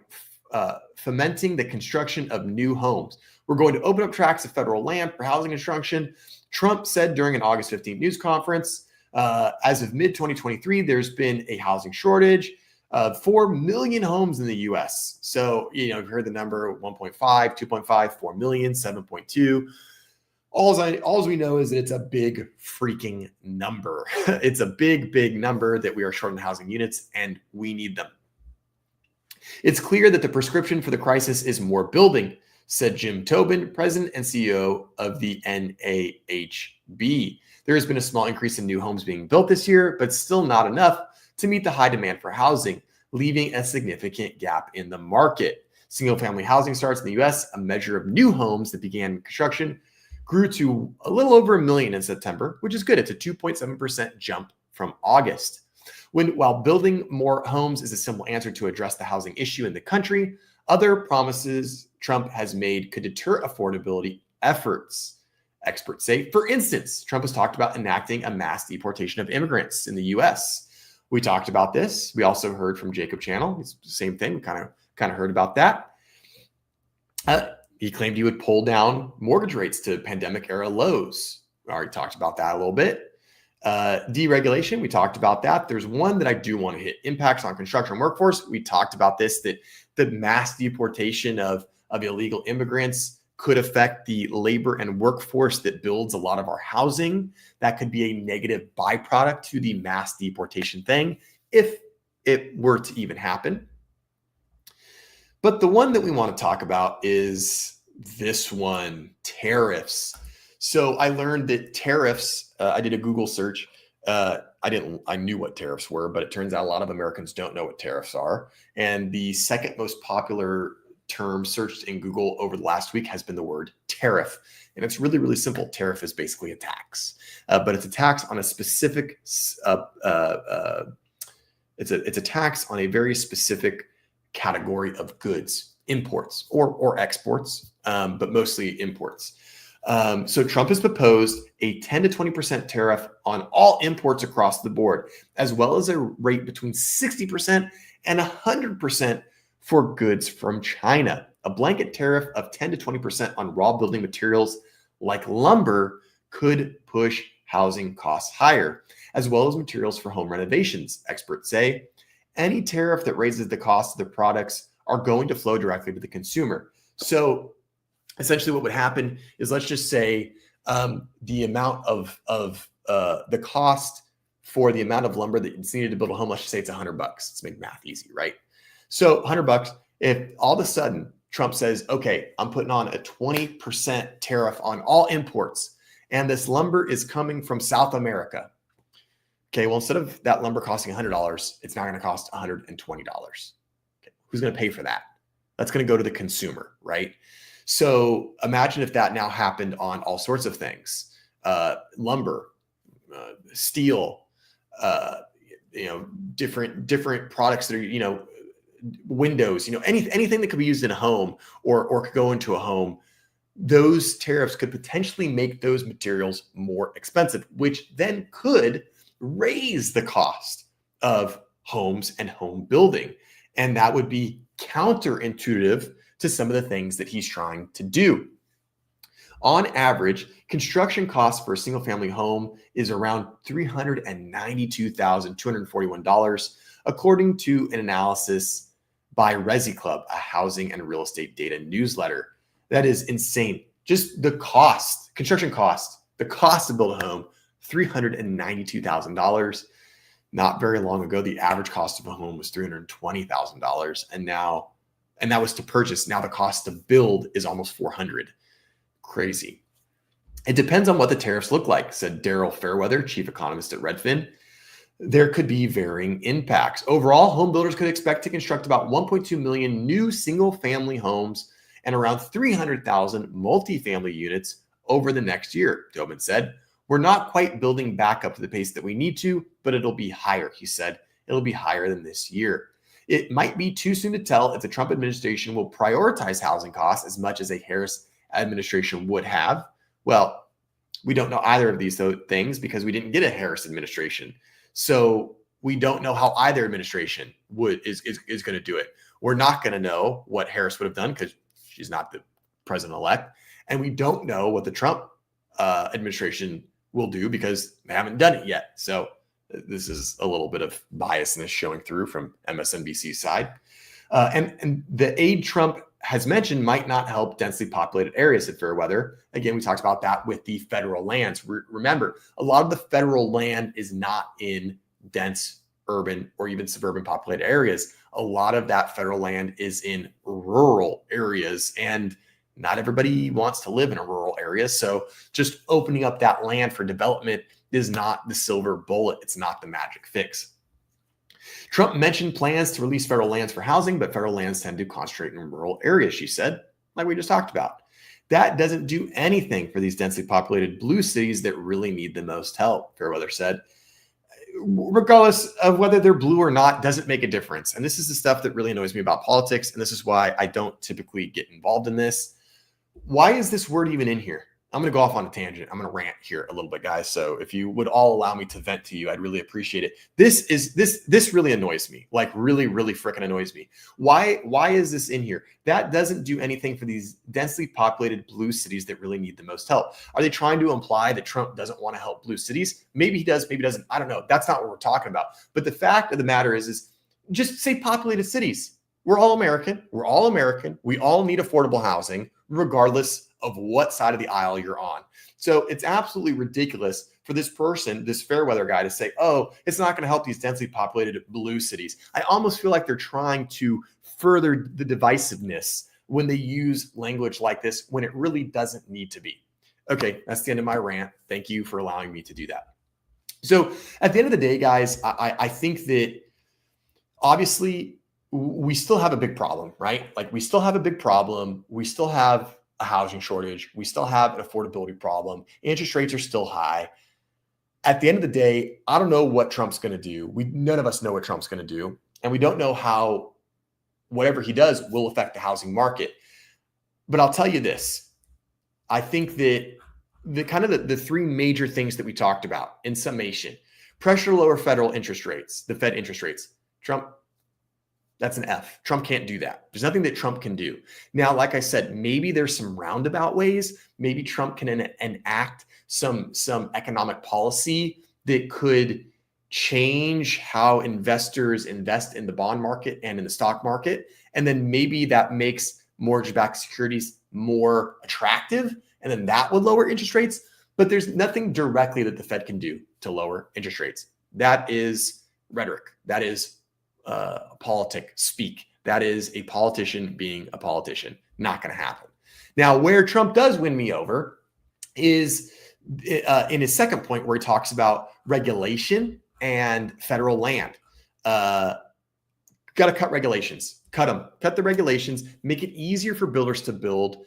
fomenting the construction of new homes. We're going to open up tracts of federal land for housing construction, Trump said during an August 15th news conference. As of mid-2023, there's been a housing shortage of 4 million homes in the U.S. So, you've heard the number 1.5, 2.5, 4 million, 7.2. All we know is that it's a big freaking number. It's a big, big number that we are short on housing units, and we need them. It's clear that the prescription for the crisis is more building, said Jim Tobin, president and CEO of the NAHB. There has been a small increase in new homes being built this year, but still not enough to meet the high demand for housing, leaving a significant gap in the market. Single-family housing starts in the U.S., a measure of new homes that began construction, grew to a little over 1 million in September, which is good. It's a 2.7% jump from August. While building more homes is a simple answer to address the housing issue in the country, other promises Trump has made could deter affordability efforts, experts say. For instance, Trump has talked about enacting a mass deportation of immigrants in the U.S. We talked about this. We also heard from Jacob Channel. It's the same thing. We kind of heard about that. He claimed he would pull down mortgage rates to pandemic era lows. We already talked about that a little bit. Deregulation, we talked about that. There's one that I do want to hit: impacts on construction workforce. We talked about this, that the mass deportation of illegal immigrants could affect the labor and workforce that builds a lot of our housing. That could be a negative byproduct to the mass deportation thing if it were to even happen. But the one that we want to talk about is this one: tariffs. So I learned that tariffs, I did a Google search. I knew what tariffs were, but it turns out a lot of Americans don't know what tariffs are. And the second most popular term searched in Google over the last week has been the word tariff. And it's really, really simple. Tariff is basically a tax, but it's a tax on a specific, it's a tax on a very specific category of goods, imports or exports, but mostly imports. So Trump has proposed a 10 to 20% tariff on all imports across the board, as well as a rate between 60% and 100% for goods from China. A blanket tariff of 10 to 20% on raw building materials like lumber could push housing costs higher, as well as materials for home renovations, experts say. Any tariff that raises the cost of the products are going to flow directly to the consumer. So essentially what would happen is, let's just say the amount of the cost for the amount of lumber that's needed to build a home, let's just say it's $100. Let's make math easy, right? So $100, if all of a sudden Trump says, okay, I'm putting on a 20% tariff on all imports, and this lumber is coming from South America. Okay, well, instead of that lumber costing $100, it's now going to cost $120. Okay, who's going to pay for that? That's going to go to the consumer, right? So imagine if that now happened on all sorts of things, lumber, steel, different products that are, windows, anything that could be used in a home or could go into a home. Those tariffs could potentially make those materials more expensive, which then could raise the cost of homes and home building. And that would be counterintuitive to some of the things that he's trying to do. On average, construction costs for a single family home is around $392,241, according to an analysis by Resi Club, a housing and real estate data newsletter. That is insane. Just the cost, construction cost, the cost to build a home, $392,000. Not very long ago, the average cost of a home was $320,000. And that was to purchase. Now the cost to build is almost $400,000. Crazy. It depends on what the tariffs look like, said Daryl Fairweather, chief economist at Redfin. There could be varying impacts. Overall, home builders could expect to construct about 1.2 million new single-family homes and around 300,000 multifamily units over the next year, Tobin said. We're not quite building back up to the pace that we need to, but it'll be higher, he said. It'll be higher than this year. It might be too soon to tell if the Trump administration will prioritize housing costs as much as a Harris administration would have. Well, we don't know either of these things because we didn't get a Harris administration. So we don't know how either administration is going to do it. We're not going to know what Harris would have done because she's not the president-elect. And we don't know what the Trump administration will do because they haven't done it yet. So this is a little bit of biasness showing through from MSNBC's side. And the aid Trump has mentioned might not help densely populated areas, said Fairweather. Again, we talked about that with the federal lands. Remember, a lot of the federal land is not in dense urban or even suburban populated areas. A lot of that federal land is in rural areas, and not everybody wants to live in a rural area. So just opening up that land for development is not the silver bullet. It's not the magic fix. Trump mentioned plans to release federal lands for housing, but federal lands tend to concentrate in rural areas, she said, like we just talked about. That doesn't do anything for these densely populated blue cities that really need the most help, Fairweather said. Regardless of whether they're blue or not, doesn't make a difference. And this is the stuff that really annoys me about politics. And this is why I don't typically get involved in this. Why is this word even in here? I'm going to go off on a tangent. I'm going to rant here a little bit, guys. So if you would all allow me to vent to you, I'd really appreciate it. This really annoys me, like really, really freaking annoys me. Why is this in here? That doesn't do anything for these densely populated blue cities that really need the most help. Are they trying to imply that Trump doesn't want to help blue cities? Maybe he does, maybe he doesn't. I don't know. That's not what we're talking about. But the fact of the matter is just say populated cities. We're all American. We're all American. We all need affordable housing, regardless of what side of the aisle you're on. So it's absolutely ridiculous for this person, this Fairweather guy, to say, oh, it's not going to help these densely populated blue cities. I almost feel like they're trying to further the divisiveness when they use language like this when it really doesn't need to be. Okay, that's the end of my rant. Thank you for allowing me to do that. So at the end of the day, guys, I think that obviously we still have a big problem, right? Like we still have a big problem. We still have a housing shortage. We still have an affordability problem. Interest rates are still high. At the end of the day, I don't know what Trump's going to do. None of us know what Trump's going to do. And we don't know how whatever he does will affect the housing market. But I'll tell you this. I think that the three major things that we talked about in summation, pressure to lower federal interest rates, the Fed interest rates. Trump, that's an F. Trump can't do that. There's nothing that Trump can do. Now, like I said, maybe there's some roundabout ways. Maybe Trump can enact some economic policy that could change how investors invest in the bond market and in the stock market. And then maybe that makes mortgage-backed securities more attractive. And then that would lower interest rates. But there's nothing directly that the Fed can do to lower interest rates. That is rhetoric. That is politic speak. That is a politician being a politician. Not going to happen. Now, where Trump does win me over is in his second point, where he talks about regulation and federal land. Got to cut regulations. Cut them. Cut the regulations. Make it easier for builders to build.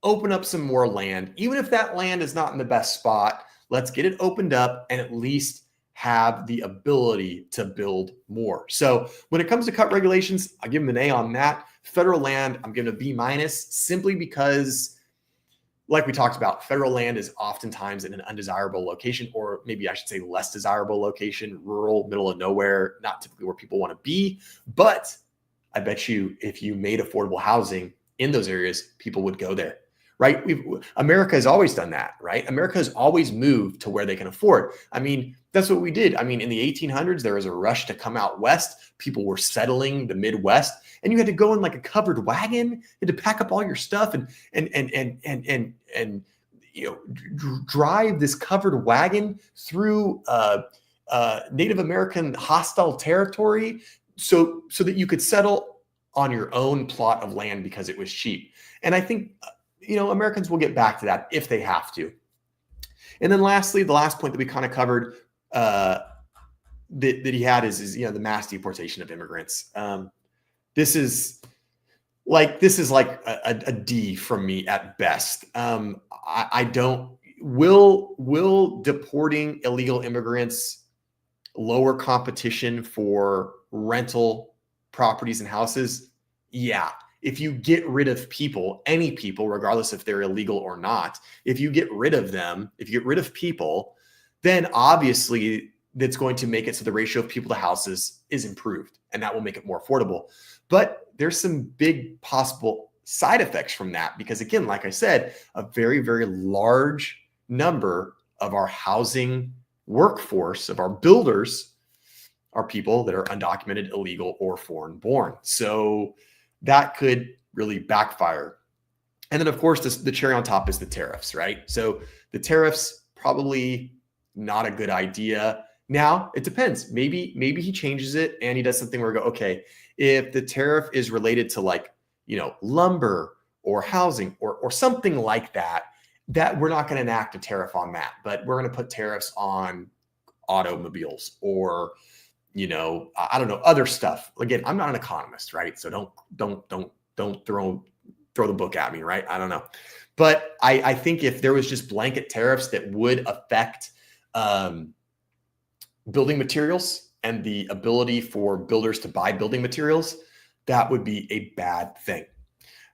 Open up some more land. Even if that land is not in the best spot, let's get it opened up and at least have the ability to build more. So when it comes to cut regulations, I give him an A on that. Federal land, I'm giving a B minus, simply because, like we talked about, federal land is oftentimes in an undesirable location, or maybe I should say less desirable location, rural, middle of nowhere, not typically where people want to be. But I bet you if you made affordable housing in those areas, people would go there. Right? America has always done that, right? America has always moved to where they can afford. I mean, that's what we did. I mean, in the 1800s, there was a rush to come out west. People were settling the Midwest, and you had to go in like a covered wagon. You had to pack up all your stuff and drive this covered wagon through Native American hostile territory, so that you could settle on your own plot of land because it was cheap. And I think Americans will get back to that if they have to. And then lastly, the last point that we kind of covered that he had is the mass deportation of immigrants. This is like a D from me at best. Will deporting illegal immigrants lower competition for rental properties and houses? Yeah. If you get rid of people, any people, regardless if they're illegal or not, if you get rid of them, if you get rid of people, then obviously that's going to make it so the ratio of people to houses is improved, and that will make it more affordable. But there's some big possible side effects from that, because again, like I said, a very, very large number of our housing workforce, of our builders, are people that are undocumented, illegal, or foreign born. So that could really backfire. And then, of course, the cherry on top is the tariffs, right? So the tariffs, probably not a good idea. Now, it depends. Maybe he changes it and he does something where we go, okay, if the tariff is related to lumber or housing or something like that we're not going to enact a tariff on that, but we're going to put tariffs on automobiles or I don't know, other stuff. Again, I'm not an economist, right? So don't throw the book at me, right? I don't know. But I think if there was just blanket tariffs that would affect building materials and the ability for builders to buy building materials, that would be a bad thing.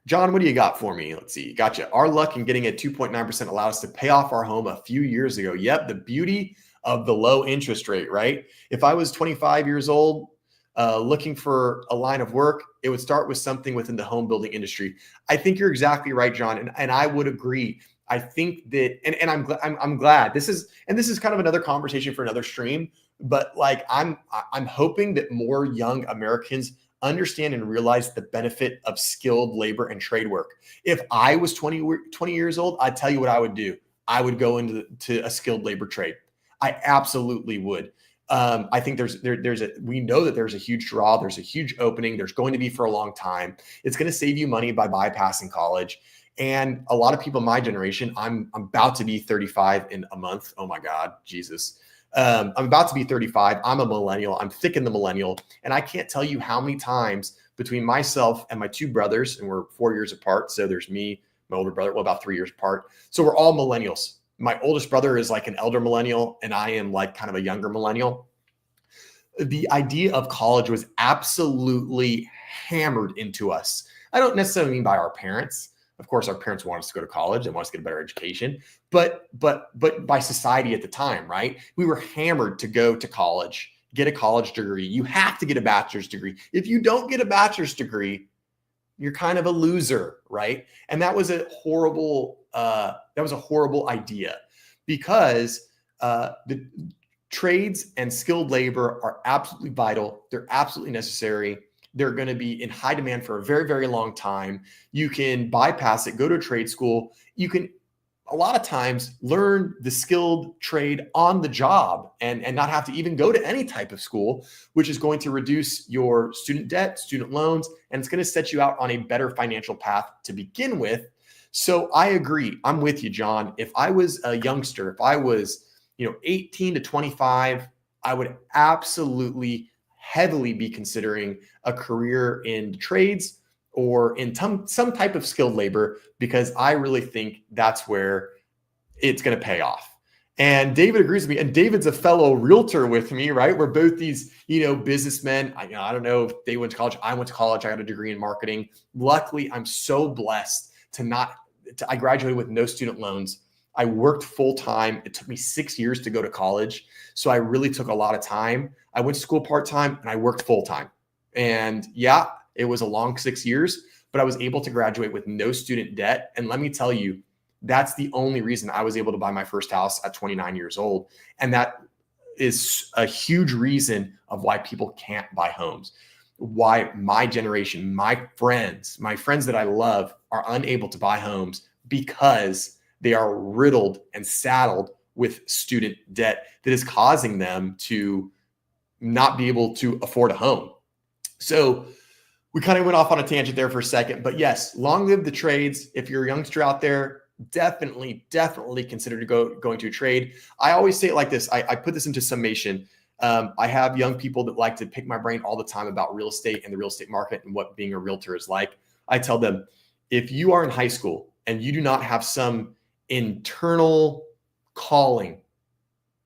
John, what do you got for me? Let's see. Gotcha. Our luck in getting a 2.9% allowed us to pay off our home a few years ago. Yep, the beauty of the low interest rate, right? If I was 25 years old, looking for a line of work, it would start with something within the home building industry. I think you're exactly right, John, and I would agree. I think that, and I'm glad this is kind of another conversation for another stream. But I'm hoping that more young Americans understand and realize the benefit of skilled labor and trade work. If I was 20 years old, I'd tell you what I would do. I would go into a skilled labor trade. I absolutely would. I think we know that there's a huge draw. There's a huge opening. There's going to be for a long time. It's going to save you money by bypassing college. And a lot of people in my generation, I'm about to be 35 in a month. Oh my God, Jesus. I'm about to be 35. I'm a millennial. I'm thick in the millennial. And I can't tell you how many times between myself and my two brothers, and we're 4 years apart. So there's me, my older brother, well, about 3 years apart. So we're all millennials. My oldest brother is like an elder millennial, and I am like kind of a younger millennial. The idea of college was absolutely hammered into us. I don't necessarily mean by our parents. Of course, our parents want us to go to college and want us to get a better education, but by society at the time, right? We were hammered to go to college, get a college degree. You have to get a bachelor's degree. If you don't get a bachelor's degree, you're kind of a loser, right? And that was a horrible idea, because the trades and skilled labor are absolutely vital. They're absolutely necessary. They're going to be in high demand for a very, very long time. You can bypass it, go to a trade school. a lot of times learn the skilled trade on the job and not have to even go to any type of school, which is going to reduce your student debt, student loans, and it's going to set you out on a better financial path to begin with. So I agree. I'm with you, John. If I was a youngster, if I was, 18 to 25, I would absolutely heavily be considering a career in trades or in some type of skilled labor, because I really think that's where it's going to pay off. And David agrees with me. And David's a fellow realtor with me, right? We're both these, businessmen. I don't know if they went to college. I went to college. I got a degree in marketing. Luckily, I'm so blessed I graduated with no student loans. I worked full time. It took me 6 years to go to college. So I really took a lot of time. I went to school part-time and I worked full time. And yeah, it was a long 6 years, but I was able to graduate with no student debt. And let me tell you, that's the only reason I was able to buy my first house at 29 years old. And that is a huge reason of why people can't buy homes. Why my generation, my friends that I love are unable to buy homes, because they are riddled and saddled with student debt that is causing them to not be able to afford a home. So we kind of went off on a tangent there for a second, but yes, long live the trades. If you're a youngster out there, definitely consider going to a trade. I always say it like this. I put this into summation. I have young people that like to pick my brain all the time about real estate and the real estate market and what being a realtor is like. I tell them, if you are in high school and you do not have some internal calling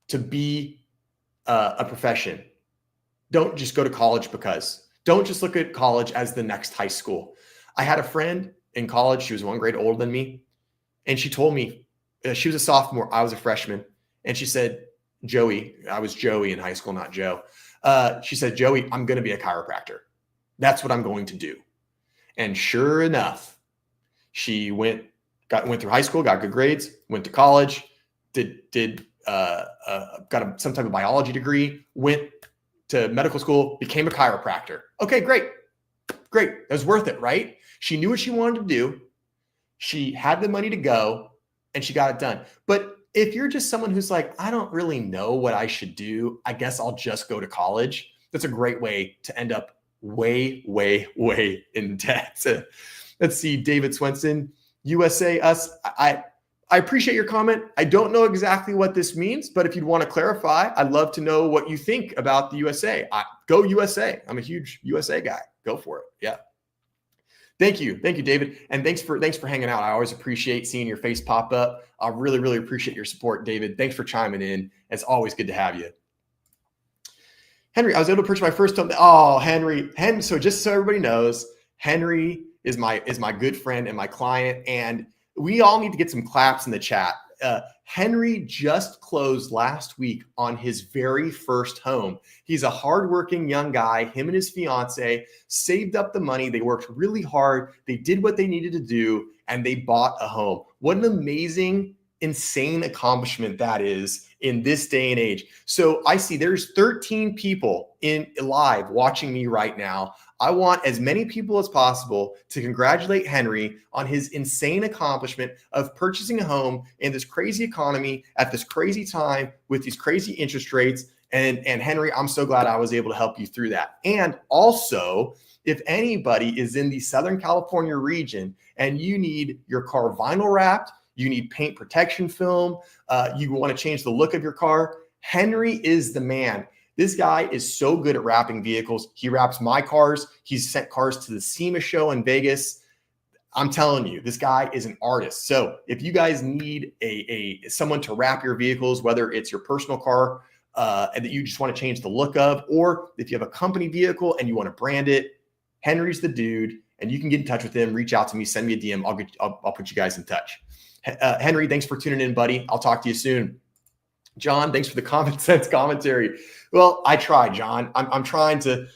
to be a profession, don't just go to college because. Don't just look at college as the next high school. I had a friend in college. She was 1 grade older than me. And she told me, she was a sophomore, I was a freshman. And she said, Joey, I was Joey in high school, not Joe. She said, Joey, I'm going to be a chiropractor. That's what I'm going to do. And sure enough, she went through high school, got good grades, went to college, got some type of biology degree, went to medical school, became a chiropractor. Okay, great. That was worth it, right? She knew what she wanted to do. She had the money to go and she got it done. But if you're just someone who's like, I don't really know what I should do, I guess I'll just go to college. That's a great way to end up way in debt. Let's see, David Swenson, USA, us. I appreciate your comment. I don't know exactly what this means, but if you'd want to clarify, I'd love to know what you think about the USA. Go USA. I'm a huge USA guy. Go for it. Yeah. Thank you, David. And thanks for hanging out. I always appreciate seeing your face pop up. I really appreciate your support, David. Thanks for chiming in. It's always good to have you. Henry, I was able to purchase my first home. Oh, Henry. So just so everybody knows, Henry is my good friend and my client, and we all need to get some claps in the chat. Henry just closed last week on his very first home. He's a hardworking young guy. Him and his fiance saved up the money. They worked really hard. They did what they needed to do, and they bought a home. What an amazing, insane accomplishment that is in this day and age. So I see there's 13 people in live watching me right now. I want as many people as possible to congratulate Henry on his insane accomplishment of purchasing a home in this crazy economy at this crazy time with these crazy interest rates. And Henry, I'm so glad I was able to help you through that. And also, if anybody is in the Southern California region and you need your car vinyl wrapped, you need paint protection film, you want to change the look of your car, Henry is the man. This guy is so good at wrapping vehicles. He wraps my cars. He's sent cars to the SEMA show in Vegas. I'm telling you, this guy is an artist. So if you guys need someone to wrap your vehicles, whether it's your personal car and that you just want to change the look of, or if you have a company vehicle and you want to brand it, Henry's the dude. And you can get in touch with him. Reach out to me. Send me a DM. I'll put you guys in touch. Henry, thanks for tuning in, buddy. I'll talk to you soon. John, thanks for the common sense commentary. Well, I try, John. I'm trying to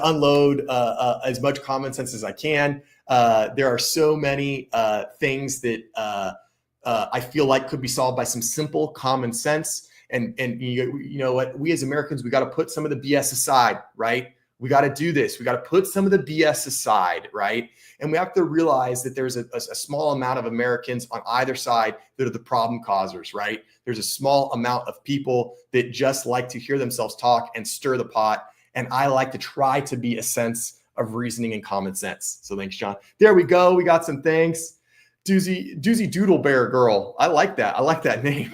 unload as much common sense as I can. There are so many things that I feel like could be solved by some simple common sense. And you know what? We as Americans, we got to put some of the BS aside, right? We got to do this. We got to put some of the BS aside, right? And we have to realize that there's a small amount of Americans on either side that are the problem causers, right? There's a small amount of people that just like to hear themselves talk and stir the pot. And I like to try to be a sense of reasoning and common sense. So thanks, John. There we go. We got some thanks. Doozy Doodle Bear Girl. I like that. I like that name.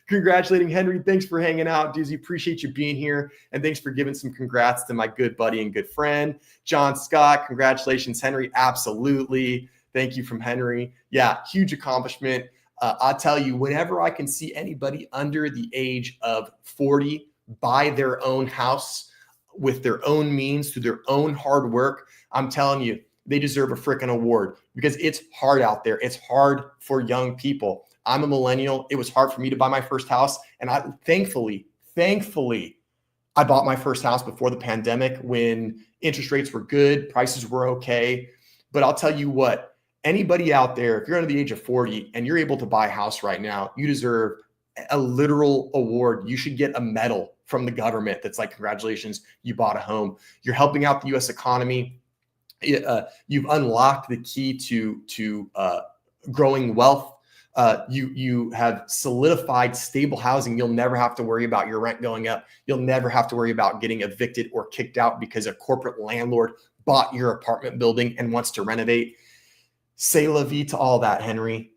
Congratulating Henry. Thanks for hanging out, Doozy. Appreciate you being here. And thanks for giving some congrats to my good buddy and good friend, John Scott. Congratulations, Henry. Absolutely. Thank you from Henry. Yeah, huge accomplishment. I'll tell you, whenever I can see anybody under the age of 40 buy their own house with their own means through their own hard work, I'm telling you, they deserve a freaking award because it's hard out there. It's hard for young people. I'm a millennial. It was hard for me to buy my first house. And I thankfully, I bought my first house before the pandemic when interest rates were good, prices were okay. But I'll tell you what, anybody out there, if you're under the age of 40 and you're able to buy a house right now, you deserve a literal award. You should get a medal from the government that's like, congratulations, you bought a home. You're helping out the U.S. economy. You've unlocked the key to growing wealth. You have solidified stable housing. You'll never have to worry about your rent going up. You'll never have to worry about getting evicted or kicked out because a corporate landlord bought your apartment building and wants to renovate. C'est la vie to all that, Henry.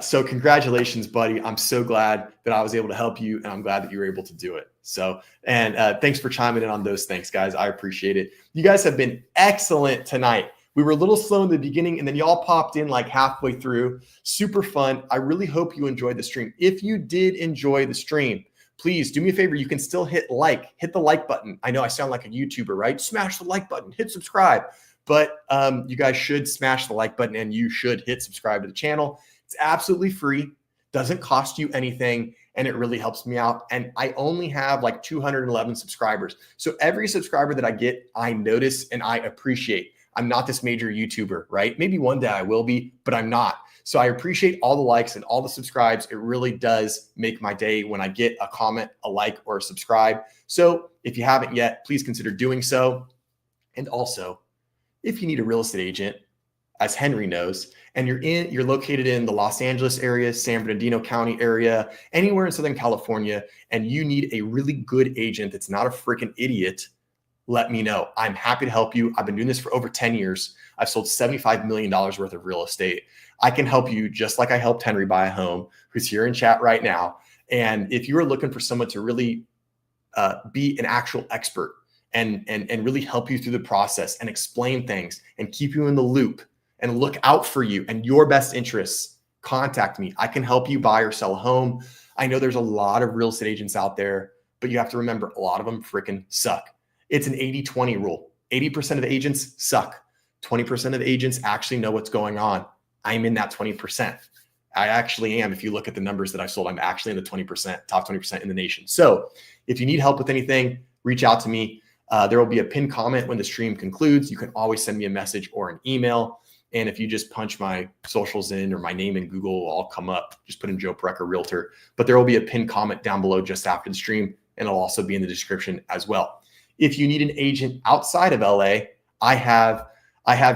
So congratulations, buddy. I'm so glad that I was able to help you, and I'm glad that you were able to do it. So, and thanks for chiming in on those things, guys. I appreciate it. You guys have been excellent tonight. We were a little slow in the beginning, and then y'all popped in like halfway through. Super fun. I really hope you enjoyed the stream. If you did enjoy the stream, please do me a favor. You can still hit the like button. I know I sound like a YouTuber, right? Smash the like button, hit subscribe. But you guys should smash the like button, and you should hit subscribe to the channel. It's absolutely free, doesn't cost you anything, and it really helps me out. And I only have like 211 subscribers. So every subscriber that I get, I notice and I appreciate. I'm not this major YouTuber, right? Maybe one day I will be, but I'm not. So I appreciate all the likes and all the subscribes. It really does make my day when I get a comment, a like, or a subscribe. So if you haven't yet, please consider doing so. And also, if you need a real estate agent, as Henry knows, and you're located in the Los Angeles area, San Bernardino County area, anywhere in Southern California, and you need a really good agent that's not a freaking idiot, let me know. I'm happy to help you. I've been doing this for over 10 years. I've sold $75 million worth of real estate. I can help you just like I helped Henry buy a home, who's here in chat right now. And if you are looking for someone to really be an actual expert and really help you through the process and explain things and keep you in the loop and look out for you and your best interests, contact me. I can help you buy or sell a home. I know there's a lot of real estate agents out there, but you have to remember a lot of them freaking suck. It's an 80-20 rule. 80% of agents suck. 20% of agents actually know what's going on. I'm in that 20%. I actually am. If you look at the numbers that I've sold, I'm actually in the 20%, top 20% in the nation. So if you need help with anything, reach out to me. There will be a pinned comment when the stream concludes. You can always send me a message or an email. And if you just punch my socials in or my name in Google, it'll all come up. Just put in Joe Pareca Realtor. But there will be a pinned comment down below just after the stream, and it'll also be in the description as well. If you need an agent outside of LA, I have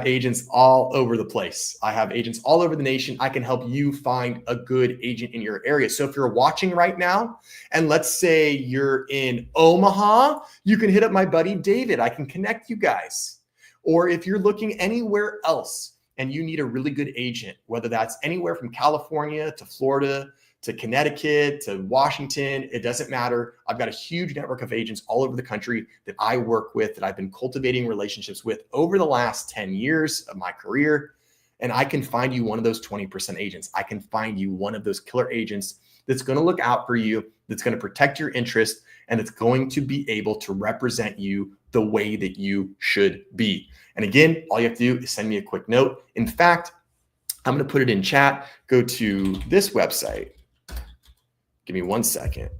agents all over the place. I have agents all over the nation. I can help you find a good agent in your area. So if you're watching right now, and let's say you're in Omaha, you can hit up my buddy David. I can connect you guys. Or if you're looking anywhere else, and you need a really good agent, whether that's anywhere from California to Florida to Connecticut to Washington, it doesn't matter. I've got a huge network of agents all over the country that I work with, that I've been cultivating relationships with over the last 10 years of my career. And I can find you one of those 20% agents. I can find you one of those killer agents that's going to look out for you, that's going to protect your interest, and it's going to be able to represent you the way that you should be. And again, all you have to do is send me a quick note. In fact, I'm going to put it in chat. Go to this website. Give me 1 second.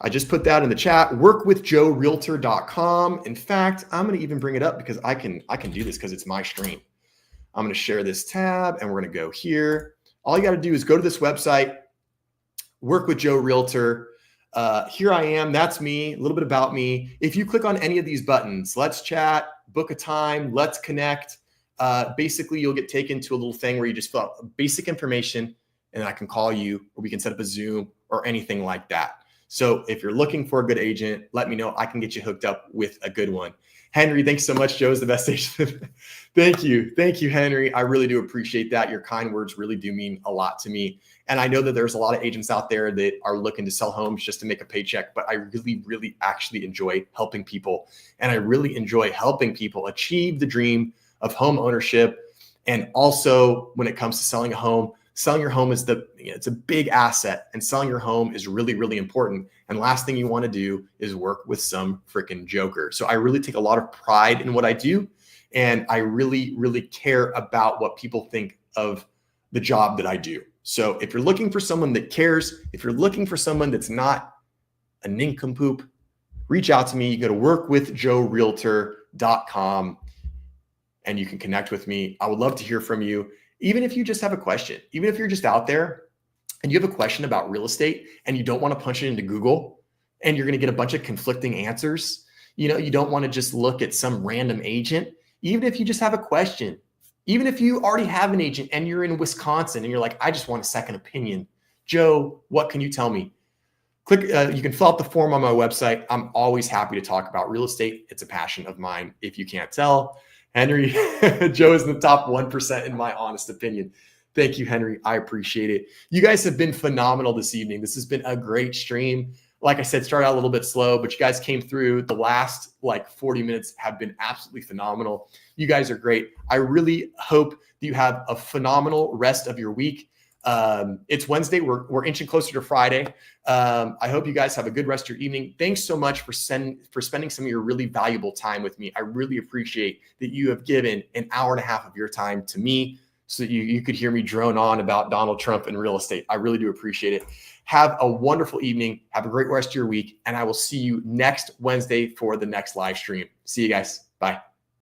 I just put that in the chat, workwithjoerealtor.com. In fact, I'm going to even bring it up because I can do this because it's my stream. I'm going to share this tab and we're going to go here. All you got to do is go to this website, work with Joe Realtor. Here I am. That's me. A little bit about me. If you click on any of these buttons, let's chat, book a time, let's connect. Basically, you'll get taken to a little thing where you just fill out basic information, and I can call you, or we can set up a Zoom or anything like that. So if you're looking for a good agent, let me know. I can get you hooked up with a good one. Henry, thanks so much. Joe's the best agent. Thank you. Thank you, Henry. I really do appreciate that. Your kind words really do mean a lot to me. And I know that there's a lot of agents out there that are looking to sell homes just to make a paycheck, but I really, really actually enjoy helping people. And I really enjoy helping people achieve the dream of home ownership. And also when it comes to selling a home, selling your home is it's a big asset, and selling your home is really, really important. And last thing you want to do is work with some freaking joker. So I really take a lot of pride in what I do. And I really, really care about what people think of the job that I do. So if you're looking for someone that cares, if you're looking for someone that's not a nincompoop, reach out to me. You go to workwithjoerealtor.com and you can connect with me. I would love to hear from you. Even if you just have a question, even if you're just out there and you have a question about real estate and you don't want to punch it into Google and you're going to get a bunch of conflicting answers, you don't want to just look at some random agent. Even if you just have a question, even if you already have an agent and you're in Wisconsin and you're like, I just want a second opinion. Joe, what can you tell me? Click, you can fill out the form on my website. I'm always happy to talk about real estate. It's a passion of mine, if you can't tell. Henry, Joe is in the top 1% in my honest opinion. Thank you, Henry. I appreciate it. You guys have been phenomenal this evening. This has been a great stream. Like I said, started out a little bit slow, but you guys came through. The last 40 minutes have been absolutely phenomenal. You guys are great. I really hope that you have a phenomenal rest of your week. It's Wednesday. We're inching closer to Friday. I hope you guys have a good rest of your evening. Thanks so much for spending some of your really valuable time with me. I really appreciate that you have given an hour and a half of your time to me so that you could hear me drone on about Donald Trump and real estate. I really do appreciate it. Have a wonderful evening. Have a great rest of your week. And I will see you next Wednesday for the next live stream. See you guys. Bye.